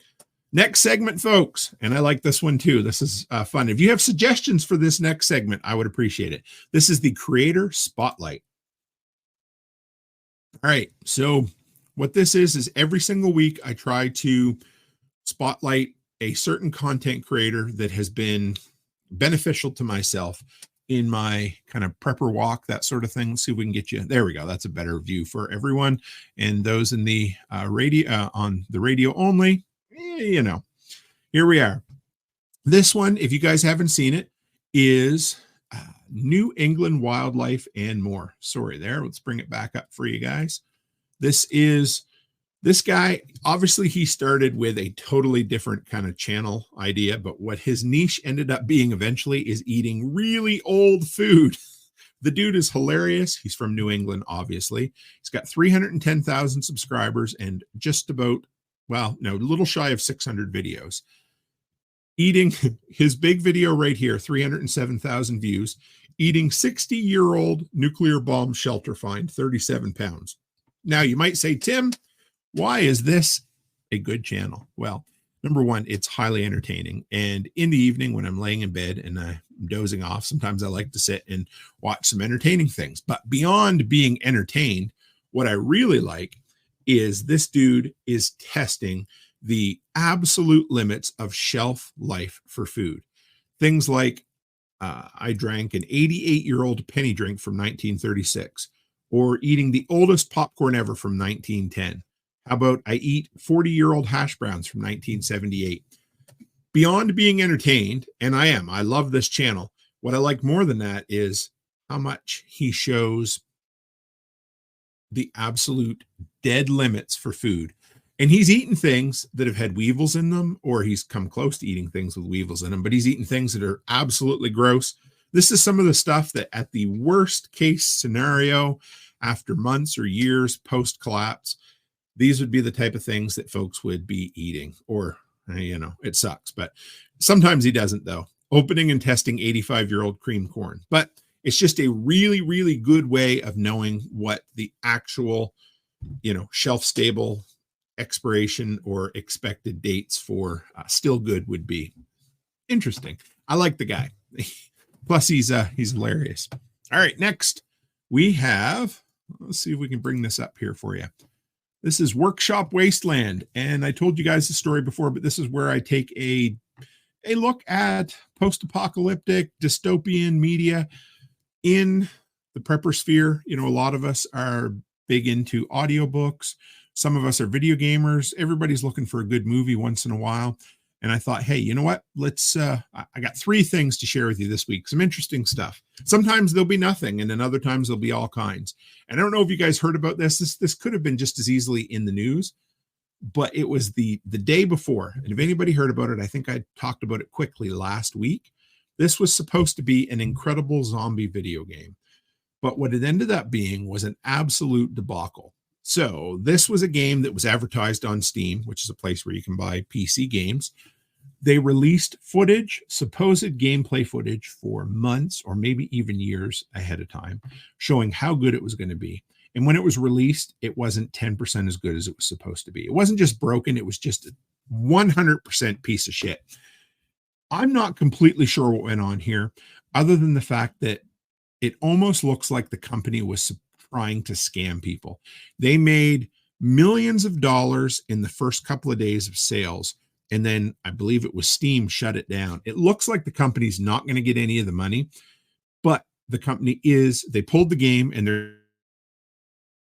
next segment, folks. And I like this one too. This is fun. If you have suggestions for this next segment, I would appreciate it. This is the Creator Spotlight. All right, so what this is every single week I try to spotlight a certain content creator that has been beneficial to myself in my kind of prepper walk, that sort of thing. Let's see if we can get you. There we go. That's a better view for everyone. And those in the radio, on the radio only, here we are. This one, if you guys haven't seen it, is New England Wildlife and More. Sorry there. Let's bring it back up for you guys. This guy, obviously he started with a totally different kind of channel idea, but what his niche ended up being eventually is eating really old food. The dude is hilarious. He's from New England, obviously. He's got 310,000 subscribers and just about, a little shy of 600 videos. eating his big video right here, 307,000 views, eating 60-year-old nuclear bomb shelter find, 37 pounds. Now, you might say, Tim, why is this a good channel? Well, number one, it's highly entertaining. And in the evening when I'm laying in bed and I'm dozing off, sometimes I like to sit and watch some entertaining things. But beyond being entertained, what I really like is this dude is testing the absolute limits of shelf life for food. Things like I drank an 88-year-old penny drink from 1936, or eating the oldest popcorn ever from 1910. How about I eat 40-year-old hash browns from 1978? Beyond being entertained, and I love this channel. What I like more than that is how much he shows the absolute dead limits for food. And he's eaten things that have had weevils in them, or he's come close to eating things with weevils in them, but he's eaten things that are absolutely gross. This is some of the stuff that at the worst case scenario, after months or years post-collapse, these would be the type of things that folks would be eating. Or, it sucks, but sometimes he doesn't, though. Opening and testing 85-year-old cream corn. But it's just a really, really good way of knowing what the actual, shelf-stable expiration or expected dates for still good would be. Interesting. I like the guy. Plus, he's hilarious. All right, next we have, let's see if we can bring this up here for you. This is Workshop Wasteland, and I told you guys the story before, but this is where I take a look at post-apocalyptic dystopian media in the prepper sphere. A lot of us are big into audiobooks. Some of us are video gamers. Everybody's looking for a good movie once in a while. And I thought, hey, you know what? I got 3 things to share with you this week. Some interesting stuff. Sometimes there'll be nothing, and then other times there'll be all kinds. And I don't know if you guys heard about this. This could have been just as easily in the news, but it was the day before. And if anybody heard about it, I think I talked about it quickly last week. This was supposed to be an incredible zombie video game. But what it ended up being was an absolute debacle. So this was a game that was advertised on Steam, which is a place where you can buy PC games. They released footage, supposed gameplay footage, for months or maybe even years ahead of time, showing how good it was going to be. And when it was released, it wasn't 10% as good as it was supposed to be. It wasn't just broken. It was just a 100% piece of shit. I'm not completely sure what went on here, other than the fact that it almost looks like the company was trying to scam people. They made millions of dollars in the first couple of days of sales, and then I believe it was Steam shut it down. It looks like the company's not going to get any of the money, but the company is. They pulled the game, and they're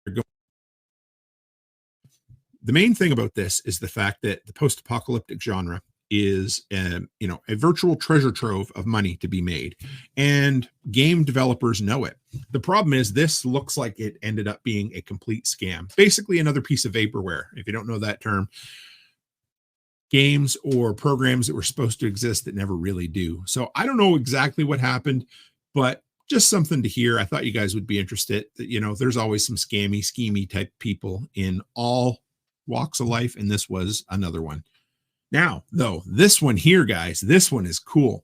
going. The main thing about this is the fact that the post-apocalyptic genre is a virtual treasure trove of money to be made, and game developers know it. The problem is this looks like it ended up being a complete scam, basically another piece of vaporware. If you don't know that term, games or programs that were supposed to exist that never really do. So I don't know exactly what happened, but just something to hear. I thought you guys would be interested. There's always some schemy type people in all walks of life, and this was another one. Now, though, this one here, guys, this one is cool.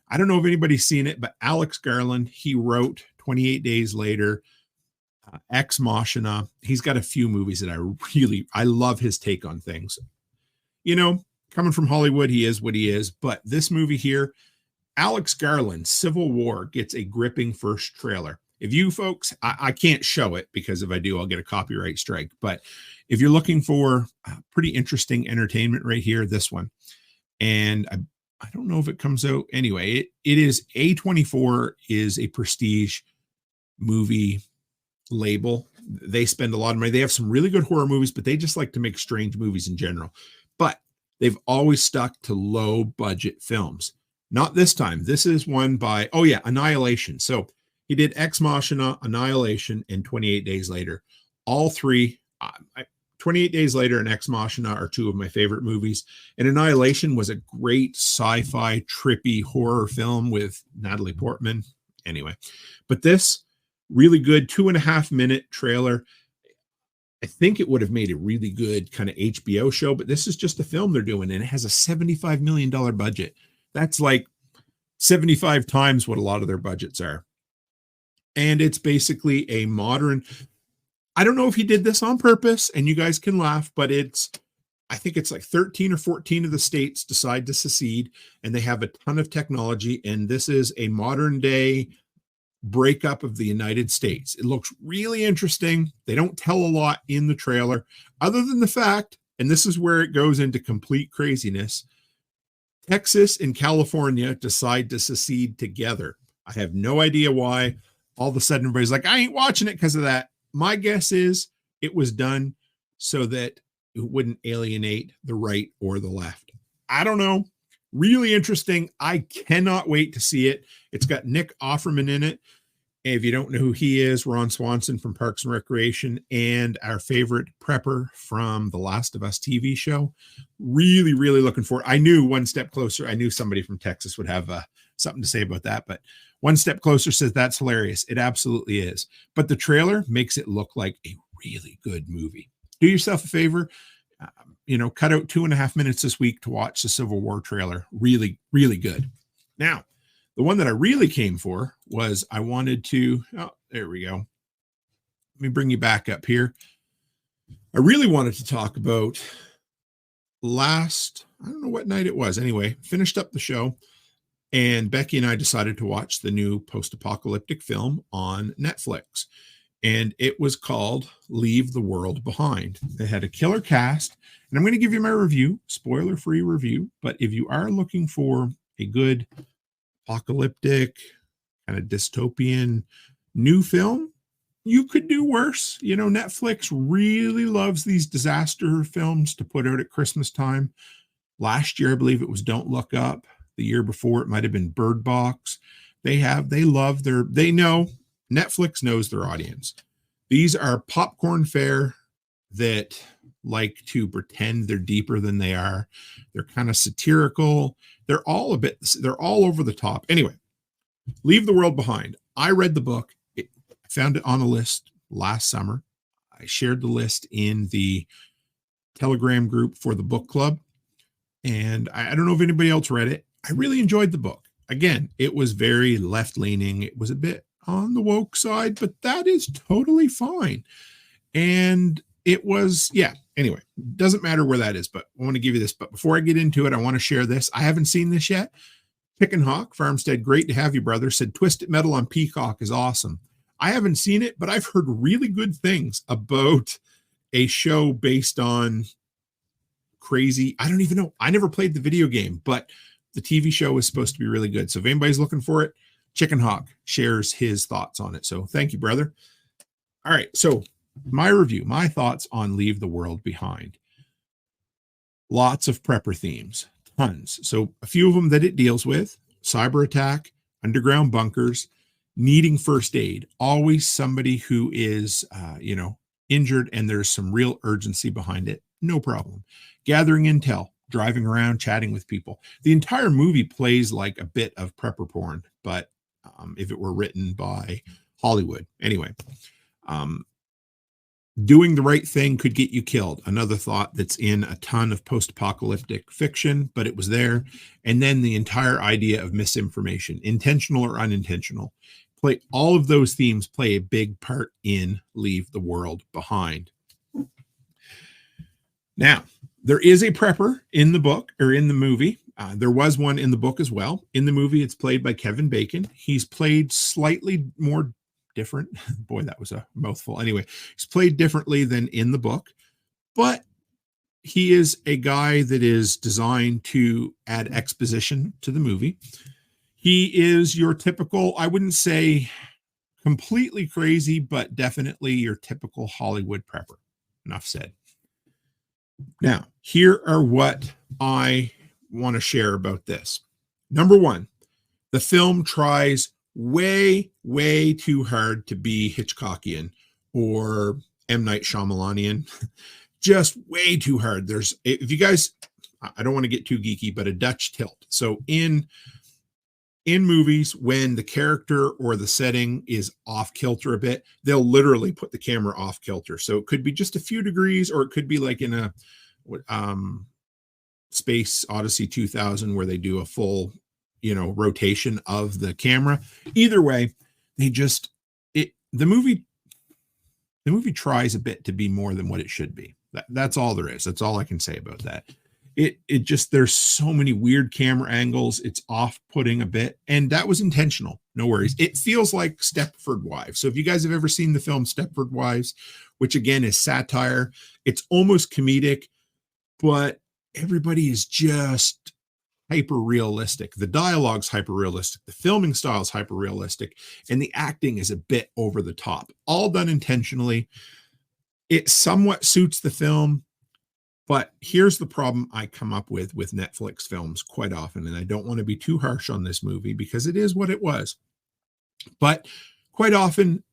I don't know if anybody's seen it, but Alex Garland, he wrote 28 Days Later, Ex Machina. He's got a few movies that I love his take on things. Coming from Hollywood, he is what he is. But this movie here, Alex Garland, Civil War, gets a gripping first trailer. If you folks, I can't show it because if I do, I'll get a copyright strike. But if you're looking for pretty interesting entertainment right here, this one. And I don't know if it comes out. Anyway, it is A24 is a prestige movie label. They spend a lot of money. They have some really good horror movies, but they just like to make strange movies in general. But they've always stuck to low budget films. Not this time. This is one by, Annihilation. So he did Ex Machina, Annihilation, and 28 Days Later. All 3, 28 Days Later and Ex Machina are 2 of my favorite movies. And Annihilation was a great sci-fi, trippy horror film with Natalie Portman. Anyway, but this really good 2.5-minute trailer. I think it would have made a really good kind of HBO show, but this is just a film they're doing, and it has a $75 million budget. That's like 75 times what a lot of their budgets are. And it's basically a modern, I don't know if he did this on purpose, and you guys can laugh, but I think it's like 13 or 14 of the states decide to secede, and they have a ton of technology. And this is a modern day breakup of the United States. It looks really interesting. They don't tell a lot in the trailer, other than the fact, and this is where it goes into complete craziness, Texas and California decide to secede together. I have no idea why. All of a sudden, everybody's like, I ain't watching it because of that. My guess is it was done so that it wouldn't alienate the right or the left. I don't know. Really interesting. I cannot wait to see it. It's got Nick Offerman in it. And if you don't know who he is, Ron Swanson from Parks and Recreation and our favorite prepper from the Last of Us TV show. Really, really looking forward. I knew One Step Closer. I knew somebody from Texas would have something to say about that, but One Step Closer says that's hilarious. It absolutely is. But the trailer makes it look like a really good movie. Do yourself a favor, cut out 2.5 minutes this week to watch the Civil War trailer. Really, really good. Now, the one that I really came for was I wanted to, there we go. Let me bring you back up here. I really wanted to talk about I don't know what night it was. Anyway, finished up the show, and Becky and I decided to watch the new post-apocalyptic film on Netflix. And it was called Leave the World Behind. They had a killer cast, and I'm going to give you my review, spoiler-free review. But if you are looking for a good apocalyptic, kind of dystopian new film, you could do worse. Netflix really loves these disaster films to put out at Christmas time. Last year, I believe it was Don't Look Up. The year before, it might have been Bird Box. They know, Netflix knows their audience. These are popcorn fare that like to pretend they're deeper than they are. They're kind of satirical. They're all over the top. Anyway, Leave the World Behind. I read the book. I found it on a list last summer. I shared the list in the Telegram group for the book club. And I don't know if anybody else read it. I really enjoyed the book. Again, it was very left-leaning. It was a bit on the woke side, but that is totally fine. And it was, anyway, doesn't matter where that is, but I want to give you this. But before I get into it, I want to share this. I haven't seen this yet. Chicken Hawk Farmstead, great to have you, brother, said Twisted Metal on Peacock is awesome. I haven't seen it, but I've heard really good things about a show based on crazy, I don't even know. I never played the video game, but the TV show is supposed to be really good. So if anybody's looking for it, Chicken Hawk shares his thoughts on it. So thank you, brother. All right. So my review, my thoughts on Leave the World Behind. Lots of prepper themes, tons. So a few of them that it deals with: cyber attack, underground bunkers, needing first aid, always somebody who is, injured and there's some real urgency behind it. No problem. Gathering intel, driving around, chatting with people. The entire movie plays like a bit of prepper porn, but if it were written by Hollywood. Anyway, doing the right thing could get you killed. Another thought that's in a ton of post-apocalyptic fiction, but it was there. And then the entire idea of misinformation, intentional or unintentional. All of those themes play a big part in Leave the World Behind. Now, there is a prepper in the book or in the movie. There was one in the book as well. In the movie, it's played by Kevin Bacon. He's played slightly more different. Boy, that was a mouthful. Anyway, he's played differently than in the book, but he is a guy that is designed to add exposition to the movie. He is your typical, I wouldn't say completely crazy, but definitely your typical Hollywood prepper. Enough said. Now, here are what I want to share about this. Number one, the film tries way, way too hard to be Hitchcockian or M. Night Shyamalanian. Just way too hard. If you guys, I don't want to get too geeky, but a Dutch tilt. So in movies, when the character or the setting is off kilter a bit, they'll literally put the camera off kilter. So it could be just a few degrees, or it could be like in a Space Odyssey 2000, where they do a full rotation of the camera. Either way, the movie tries a bit to be more than what it should be. That's all there is. That's all I can say about that. It just, there's so many weird camera angles. It's off-putting a bit, and that was intentional. No worries. It feels like Stepford Wives. So if you guys have ever seen the film Stepford Wives, which again is satire, it's almost comedic, but everybody is just hyper realistic. The dialogue's hyper realistic. The filming style is hyper realistic, and the acting is a bit over the top. All done intentionally. It somewhat suits the film, but here's the problem I come up with Netflix films quite often, and I don't want to be too harsh on this movie because it is what it was. But quite often,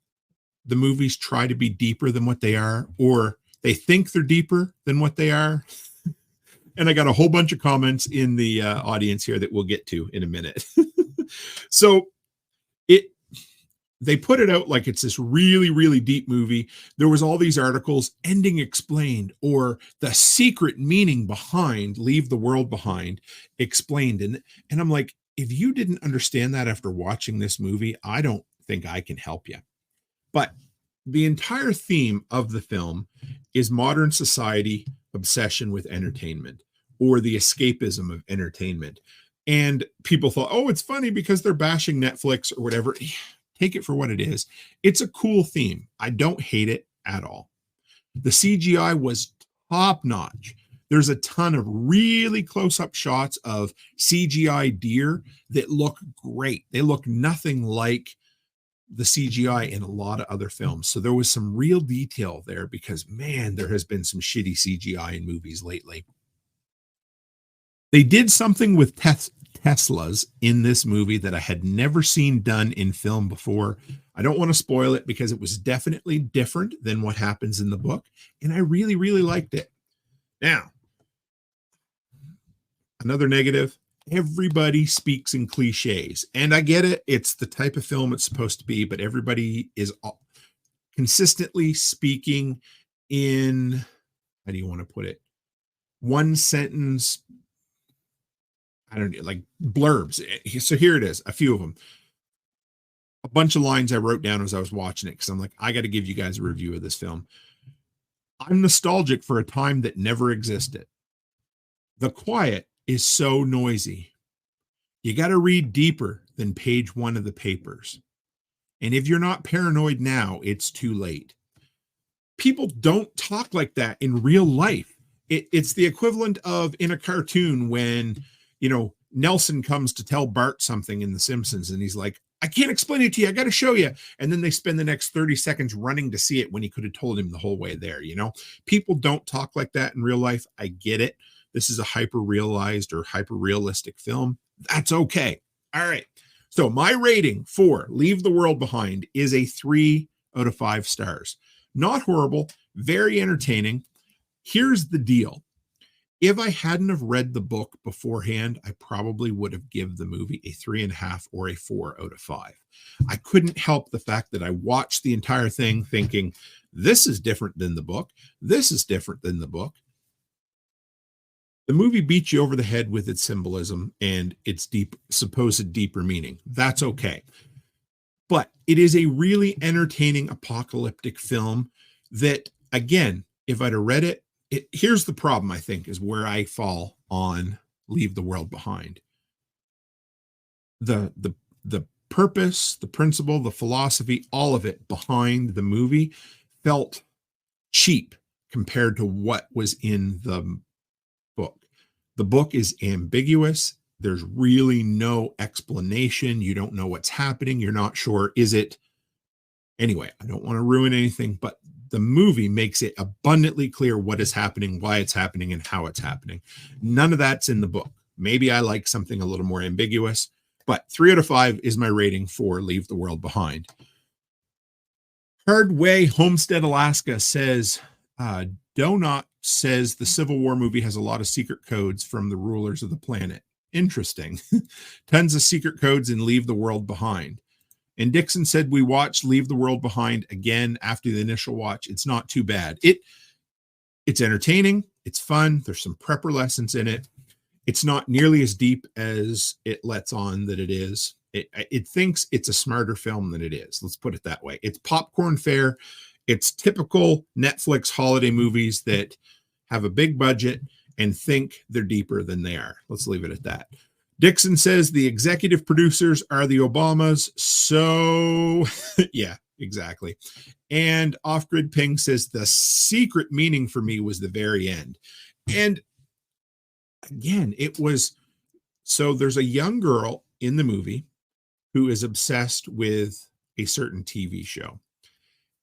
the movies try to be deeper than what they are, or they think they're deeper than what they are. And I got a whole bunch of comments in the audience here that we'll get to in a minute. So they put it out like it's this really, really deep movie. There was all these articles, ending explained, or the secret meaning behind Leave the World Behind explained. And I'm like, if you didn't understand that after watching this movie, I don't think I can help you. But the entire theme of the film is modern society obsession with entertainment, or the escapism of entertainment. And people thought, oh, it's funny because they're bashing Netflix or whatever. Take it for what it is. It's a cool theme. I don't hate it at all. The CGI was top notch. There's a ton of really close-up shots of CGI deer that look great. They look nothing like the CGI in a lot of other films. So there was some real detail there because, man, there has been some shitty CGI in movies lately. They did something with Teslas in this movie that I had never seen done in film before. I don't want to spoil it because it was definitely different than what happens in the book, and I really, really liked it. Now, another negative, everybody speaks in cliches, and I get it. It's the type of film it's supposed to be, but everybody is consistently speaking in, how do you want to put it? One sentence, I don't know, like blurbs. So here it is, a few of them. A bunch of lines I wrote down as I was watching it because I'm like, I got to give you guys a review of this film. I'm nostalgic for a time that never existed. The quiet is so noisy. You got to read deeper than page 1 of the papers. And if you're not paranoid now, it's too late. People don't talk like that in real life. It's the equivalent of in a cartoon when, Nelson comes to tell Bart something in The Simpsons, and he's like, I can't explain it to you. I got to show you. And then they spend the next 30 seconds running to see it when he could have told him the whole way there. People don't talk like that in real life. I get it. This is a hyper-realized or hyper-realistic film. That's okay. All right. So my rating for Leave the World Behind is a 3 out of 5 stars. Not horrible, very entertaining. Here's the deal. If I hadn't have read the book beforehand, I probably would have given the movie a 3.5 or a 4 out of 5. I couldn't help the fact that I watched the entire thing thinking, this is different than the book. This is different than the book. The movie beats you over the head with its symbolism and its supposed deeper meaning. That's okay. But it is a really entertaining apocalyptic film that, again, if I'd have read it, here's the problem, I think, is where I fall on Leave the World Behind. The purpose, the principle, the philosophy, all of it behind the movie felt cheap compared to what was in the book. The book is ambiguous. There's really no explanation. You don't know what's happening. You're not sure. Is it? Anyway, I don't want to ruin anything, but the movie makes it abundantly clear what is happening, why it's happening, and how it's happening. None of that's in the book. Maybe I like something a little more ambiguous, but 3 out of 5 is my rating for Leave the World Behind. Hardway Homestead, Alaska says, Donut says the Civil War movie has a lot of secret codes from the rulers of the planet. Interesting. Tons of secret codes in Leave the World Behind. And Dixon said, we watched Leave the World Behind again after the initial watch. It's not too bad. It's entertaining. It's fun. There's some prepper lessons in it. It's not nearly as deep as it lets on that it is. It thinks it's a smarter film than it is. Let's put it that way. It's popcorn fare. It's typical Netflix holiday movies that have a big budget and think they're deeper than they are. Let's leave it at that. Dixon says the executive producers are the Obamas. So yeah, exactly. And Off Grid Ping says the secret meaning for me was the very end. And again, it was, so there's a young girl in the movie who is obsessed with a certain TV show.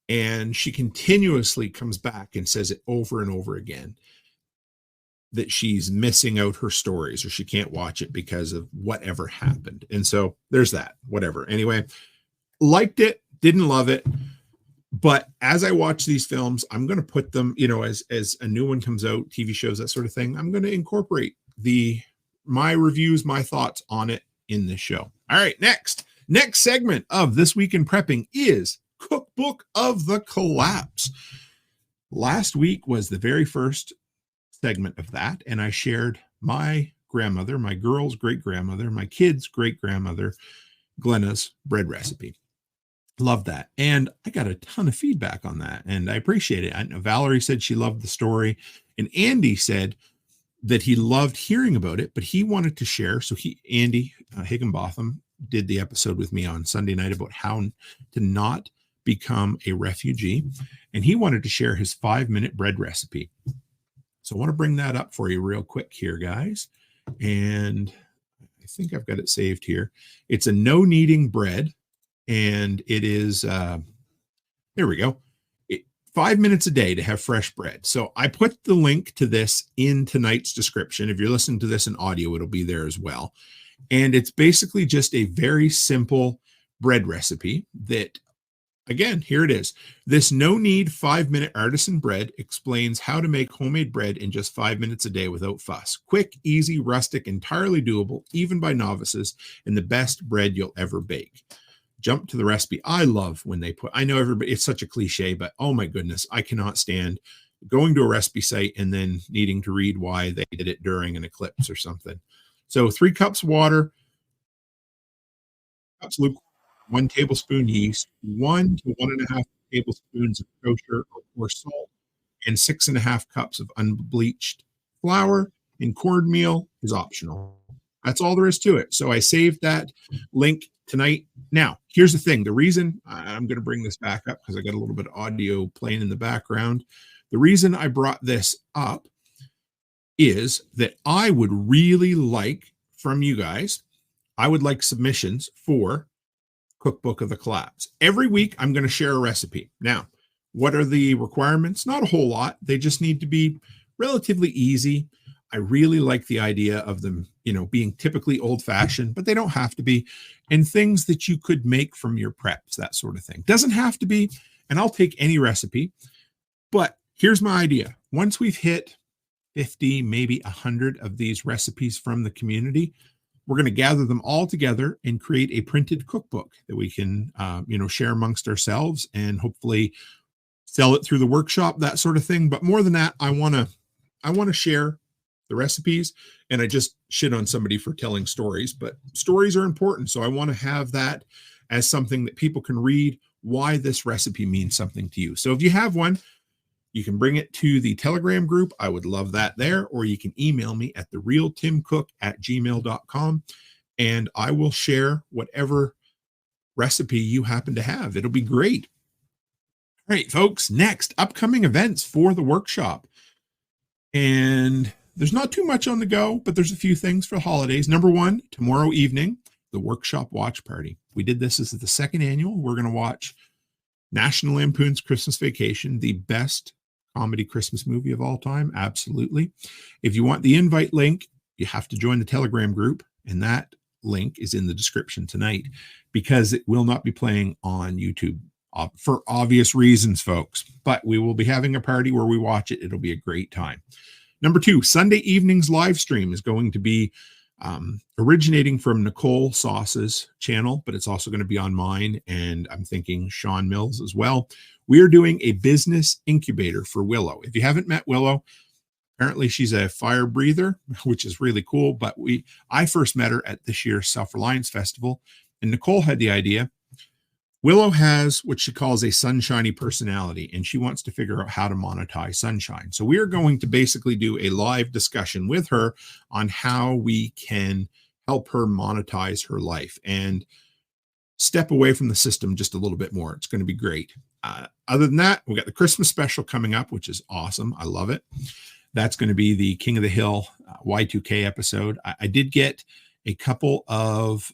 And she continuously comes back and says it over and over again, that she's missing out her stories or she can't watch it because of whatever happened. And so there's that, whatever. Anyway, liked it, didn't love it. But as I watch these films, I'm going to put them, you know, as a new one comes out, TV shows, that sort of thing, I'm going to incorporate my reviews, my thoughts on it in this show. All right, next segment of This Week in Prepping is Cookbook of the Collapse. Last week was the very first segment of that, and I shared my grandmother, my girl's great-grandmother, my kid's great-grandmother, Glenna's bread recipe. Love that. And I got a ton of feedback on that, and I appreciate it. I know Valerie said she loved the story, and Andy said that he loved hearing about it, but he wanted to share. So Andy Higginbotham did the episode with me on Sunday night about how to not become a refugee, and he wanted to share his 5-minute bread recipe. So I want to bring that up for you real quick here, guys. And I think I've got it saved here. It's a no kneading bread, and it is, here we go. 5 minutes a day to have fresh bread. So I put the link to this in tonight's description. If you're listening to this in audio, it'll be there as well. And it's basically just a very simple bread recipe that, again, here it is. This no-knead 5-minute artisan bread explains how to make homemade bread in just 5 minutes a day without fuss. Quick, easy, rustic, entirely doable, even by novices, and the best bread you'll ever bake. Jump to the recipe. I love when they put, I know everybody, it's such a cliche, but oh my goodness, I cannot stand going to a recipe site and then needing to read why they did it during an eclipse or something. So 3 cups water, cups lukewarm, 1 tablespoon yeast, 1 to 1.5 tablespoons of kosher or coarse salt, and 6.5 cups of unbleached flour, and cornmeal is optional. That's all there is to it. So I saved that link tonight. Now, here's the thing. The reason I'm going to bring this back up, because I got a little bit of audio playing in the background. The reason I brought this up is that I would really like from you guys, I would like submissions for Cookbook of the Collapse. Every week, I'm going to share a recipe. Now, what are the requirements? Not a whole lot. They just need to be relatively easy. I really like the idea of them, you know, being typically old-fashioned, but they don't have to be, and things that you could make from your preps, that sort of thing. Doesn't have to be, and I'll take any recipe, but here's my idea. Once we've hit 50, maybe 100 of these recipes from the community, we're going to gather them all together and create a printed cookbook that we can, you know, share amongst ourselves and hopefully sell it through the workshop, that sort of thing. But more than that, I want to share the recipes, and I just shit on somebody for telling stories, but stories are important. So I want to have that as something that people can read why this recipe means something to you. So if you have one, you can bring it to the Telegram group. I would love that there, or you can email me at therealtimcook@gmail.com, and I will share whatever recipe you happen to have. It'll be great. All right, folks, next, upcoming events for the workshop. And there's not too much on the go, but there's a few things for the holidays. Number one, tomorrow evening, the workshop watch party. We did this as the 2nd annual. We're going to watch National Lampoon's Christmas Vacation, the best comedy Christmas movie of all time. Absolutely. If you want the invite link, you have to join the Telegram group, and that link is in the description tonight because it will not be playing on YouTube for obvious reasons, folks. But we will be having a party where we watch it. It'll be a great time. Number 2, Sunday evening's live stream is going to be originating from Nicole Sauce's channel, but it's also going to be on mine, and I'm thinking Sean Mills as well. We are doing a business incubator for Willow. If you haven't met Willow, Apparently she's a fire breather, which is really cool. But I first met her at this year's Self-Reliance Festival, and Nicole had the idea. Willow has what she calls a sunshiny personality, and she wants to figure out how to monetize sunshine. So we are going to basically do a live discussion with her on how we can help her monetize her life and step away from the system just a little bit more. It's going to be great. Other than that, we got the Christmas special coming up, which is awesome. I love it. That's going to be the King of the Hill Y2K episode. I did get a couple of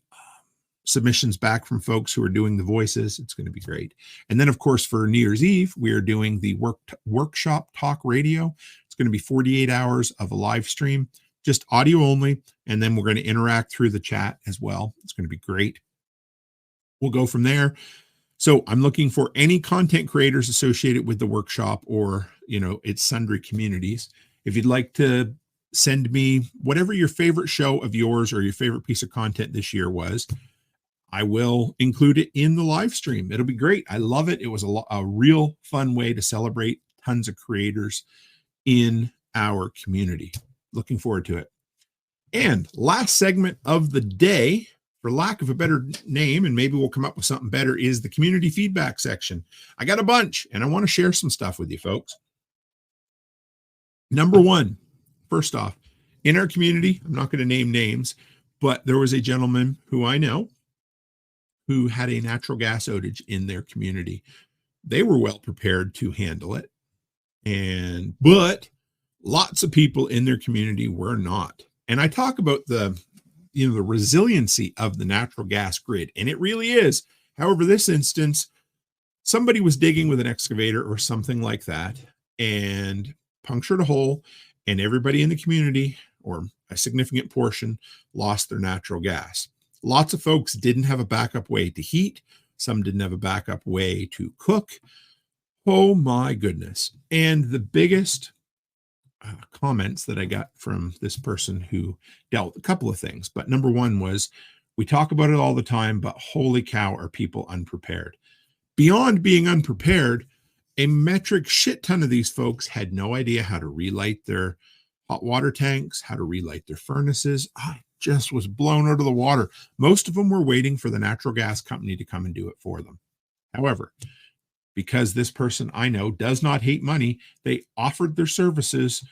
submissions back from folks who are doing the voices. It's going to be great. And then, of course, for New Year's Eve, we are doing the workshop talk radio. It's going to be 48 hours of a live stream, just audio only. And then we're going to interact through the chat as well. It's going to be great. We'll go from there. So I'm looking for any content creators associated with the workshop or, its sundry communities. If you'd like to send me whatever your favorite show of yours or your favorite piece of content this year was, I will include it in the live stream. It'll be great. I love it. It was a real fun way to celebrate tons of creators in our community. Looking forward to it. And last segment of the day, for lack of a better name, and maybe we'll come up with something better, is the community feedback section. I got a bunch, and I want to share some stuff with you folks. Number one, first off, in our community, I'm not going to name names, but there was a gentleman who I know who had a natural gas outage in their community. They were well prepared to handle it, but lots of people in their community were not. And I talk about the resiliency of the natural gas grid, and it really is. However, this instance, somebody was digging with an excavator or something like that and punctured a hole, and everybody in the community, or a significant portion, lost their natural gas. Lots of folks didn't have a backup way to heat. Some didn't have a backup way to cook. Oh my goodness. And the biggest comments that I got from this person who dealt with a couple of things. But number one was, we talk about it all the time, but holy cow, are people unprepared. Beyond being unprepared, a metric shit ton of these folks had no idea how to relight their hot water tanks, how to relight their furnaces. I just was blown out of the water. Most of them were waiting for the natural gas company to come and do it for them. However, because this person I know does not hate money, they offered their services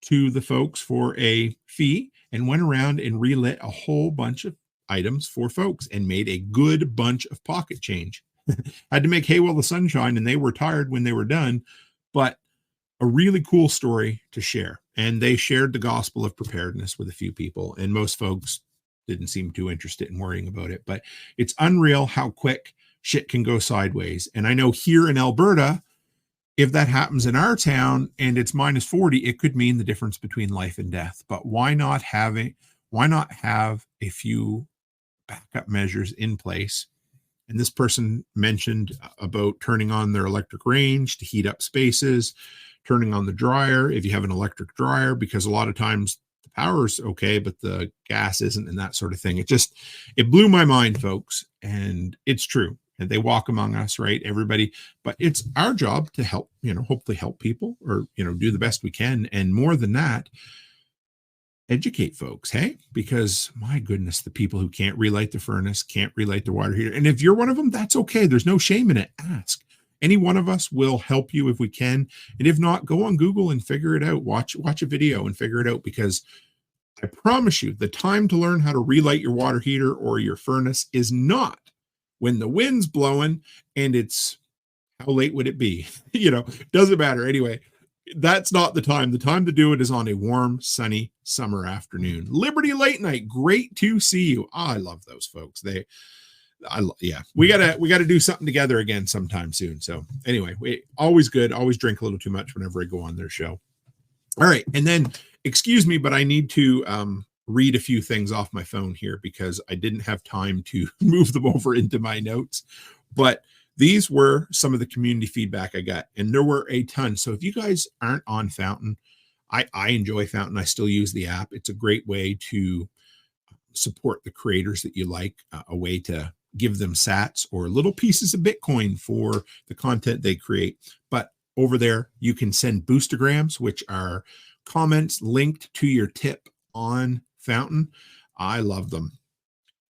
to the folks for a fee and went around and relit a whole bunch of items for folks and made a good bunch of pocket change. Had to make hay while the sun shined, and they were tired when they were done, but a really cool story to share. And they shared the gospel of preparedness with a few people, and most folks didn't seem too interested in worrying about it. But it's unreal how quick shit can go sideways. And I know here in Alberta, if that happens in our town and it's minus 40, it could mean the difference between life and death. But why not have a few backup measures in place? And this person mentioned about turning on their electric range to heat up spaces, turning on the dryer if you have an electric dryer, because a lot of times the power's okay, but the gas isn't, and that sort of thing. It blew my mind, folks. And it's true. And they walk among us, right? Everybody, but it's our job to help, hopefully help people, or, do the best we can. And more than that, educate folks, hey? Because my goodness, the people who can't relight the furnace, can't relight the water heater. And if you're one of them, that's okay. There's no shame in it. Ask. Any one of us will help you if we can. And if not, go on Google and figure it out. Watch a video and figure it out, because I promise you, the time to learn how to relight your water heater or your furnace is not when the wind's blowing and it's, how late would it be? Doesn't matter. Anyway, that's not the time. The time to do it is on a warm, sunny summer afternoon. Liberty Late Night. Great to see you. I love those folks. We gotta do something together again sometime soon. So anyway, always good. Always drink a little too much whenever I go on their show. All right. And then, excuse me, but I need to read a few things off my phone here because I didn't have time to move them over into my notes. But these were some of the community feedback I got, and there were a ton. So if you guys aren't on Fountain, I enjoy Fountain. I still use the app. It's a great way to support the creators that you like, a way to give them sats or little pieces of Bitcoin for the content they create. But over there, you can send boostograms, which are comments linked to your tip on Fountain. I love them.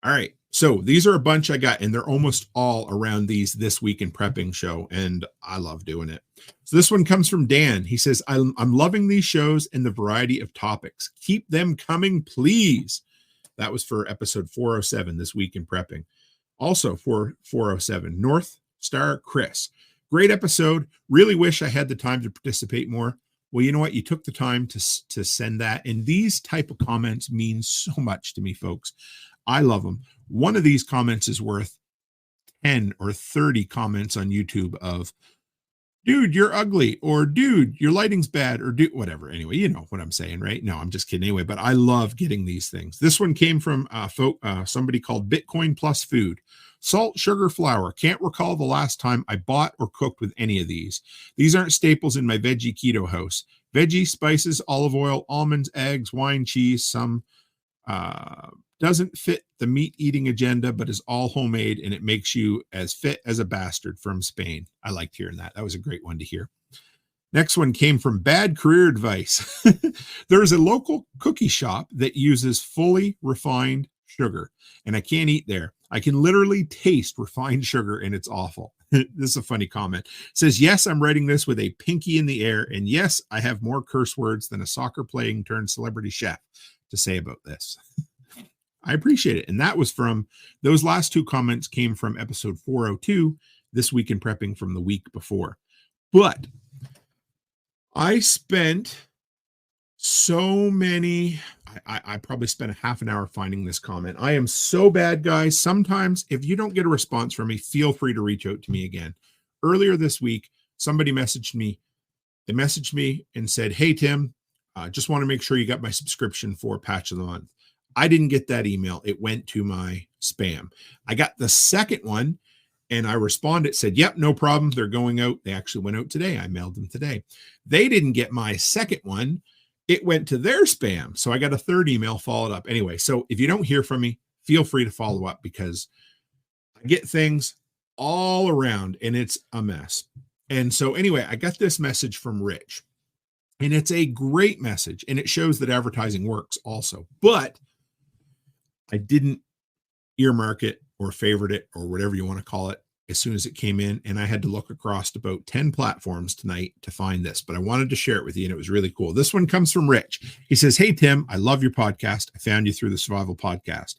All right. So these are a bunch I got, and they're almost all around these This Week in Prepping show, and I love doing it. So this one comes from Dan. He says, I'm loving these shows and the variety of topics. Keep them coming, please. That was for episode 407, This Week in Prepping. Also for 407, North Star Chris. Great episode. Really wish I had the time to participate more. Well, you know what? You took the time to send that, and these type of comments mean so much to me, folks. I love them. One of these comments is worth 10 or 30 comments on YouTube of, dude, you're ugly, or dude, your lighting's bad, or dude, whatever. Anyway, you know what I'm saying, right? No, I'm just kidding. Anyway, but I love getting these things. This one came from somebody called Bitcoin Plus Food. Salt, sugar, flour. Can't recall the last time I bought or cooked with any of these. These aren't staples in my veggie keto house. Veggie, spices, olive oil, almonds, eggs, wine, cheese, some doesn't fit the meat eating agenda, but is all homemade, and it makes you as fit as a bastard from Spain. I liked hearing that. That was a great one to hear. Next one came from Bad Career Advice. There's a local cookie shop that uses fully refined sugar, and I can't eat there. I can literally taste refined sugar, and it's awful. This is a funny comment. It says, yes, I'm writing this with a pinky in the air, and yes, I have more curse words than a soccer playing turned celebrity chef to say about this. I appreciate it. And that was from, those last two comments came from episode 402, This Week in Prepping, from the week before. But I spent so many, I probably spent a half an hour finding this comment. I am so bad, guys. Sometimes if you don't get a response from me, feel free to reach out to me again. Earlier this week, somebody messaged me. They messaged me and said, hey, Tim, just want to make sure you got my subscription for Patch of the Month. I didn't get that email. It went to my spam. I got the second one, and I responded, said, yep, no problem. They're going out. They actually went out today. I mailed them today. They didn't get my second one. It went to their spam. So I got a third email followed up. Anyway, so if you don't hear from me, feel free to follow up, because I get things all around and it's a mess. And so anyway, I got this message from Rich, and it's a great message, and it shows that advertising works also. But I didn't earmark it or favorite it or whatever you want to call it as soon as it came in. And I had to look across about 10 platforms tonight to find this, but I wanted to share it with you, and it was really cool. This one comes from Rich. He says, hey, Tim, I love your podcast. I found you through the Survival Podcast.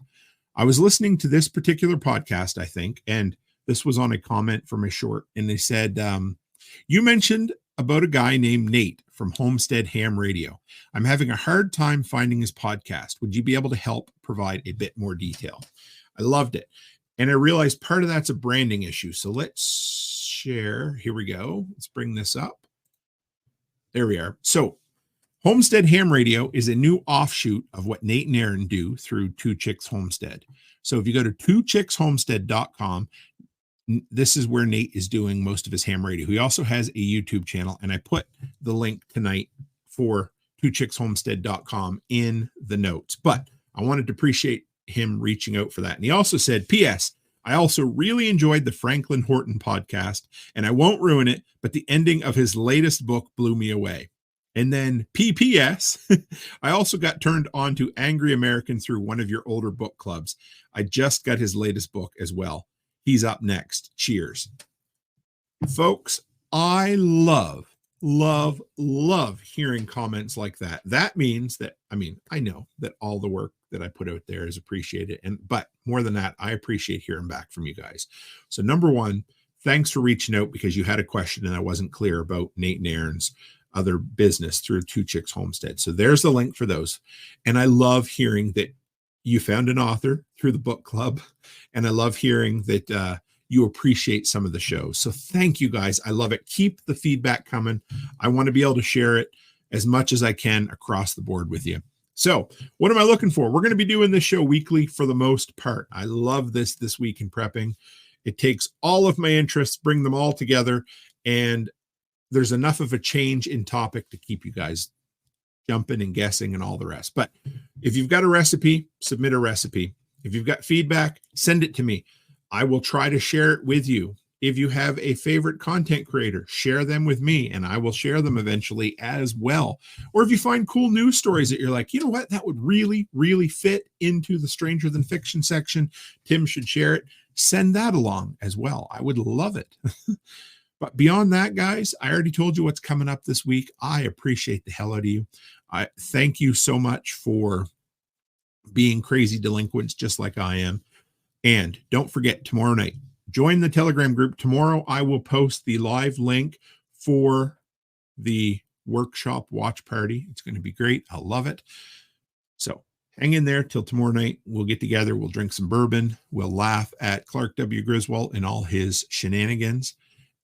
I was listening to this particular podcast, I think, and this was on a comment from a short, and they said, you mentioned about a guy named Nate from Homestead Ham Radio. I'm having a hard time finding his podcast. Would you be able to help provide a bit more detail? I loved it. And I realized part of that's a branding issue. So let's share. Here we go. Let's bring this up. There we are. So Homestead Ham Radio is a new offshoot of what Nate and Aaron do through Two Chicks Homestead. So if you go to twochickshomestead.com, this is where Nate is doing most of his ham radio. He also has a YouTube channel, and I put the link tonight for twochickshomestead.com in the notes. But I wanted to appreciate him reaching out for that. And he also said, P.S. I also really enjoyed the Franklin Horton podcast, and I won't ruin it, but the ending of his latest book blew me away. And then P.P.S. I also got turned on to Angry American through one of your older book clubs. I just got his latest book as well. He's up next. Cheers. Folks, I love hearing comments like that. That means that, I know that all the work that I put out there is appreciated. But more than that, I appreciate hearing back from you guys. So number one, thanks for reaching out, because you had a question and I wasn't clear about Nate and Aaron's other business through Two Chicks Homestead. So there's the link for those. And I love hearing that you found an author through the book club. And I love hearing that you appreciate some of the shows. So thank you guys. I love it. Keep the feedback coming. I want to be able to share it as much as I can across the board with you. So what am I looking for? We're going to be doing this show weekly for the most part. I love this week in prepping. It takes all of my interests, bring them all together, and there's enough of a change in topic to keep you guys jumping and guessing and all the rest. But if you've got a recipe, submit a recipe. If you've got feedback, send it to me. I will try to share it with you If you have a favorite content creator, share them with me and I will share them eventually as well. Or if you find cool news stories that you're like, you know what, that would really, really fit into the Stranger Than Fiction section, Tim should share it, send that along as well. I would love it. But beyond that, guys, I already told you what's coming up this week. I appreciate the hell out of you. I thank you so much for being crazy delinquents just like I am. And don't forget, tomorrow night, join the Telegram group. Tomorrow, I will post the live link for the workshop watch party. It's going to be great. I love it. So hang in there till tomorrow night. We'll get together. We'll drink some bourbon. We'll laugh at Clark W. Griswold and all his shenanigans.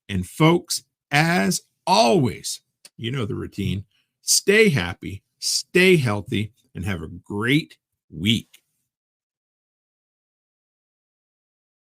And folks, as always, you know the routine. Stay happy, stay healthy, and have a great week.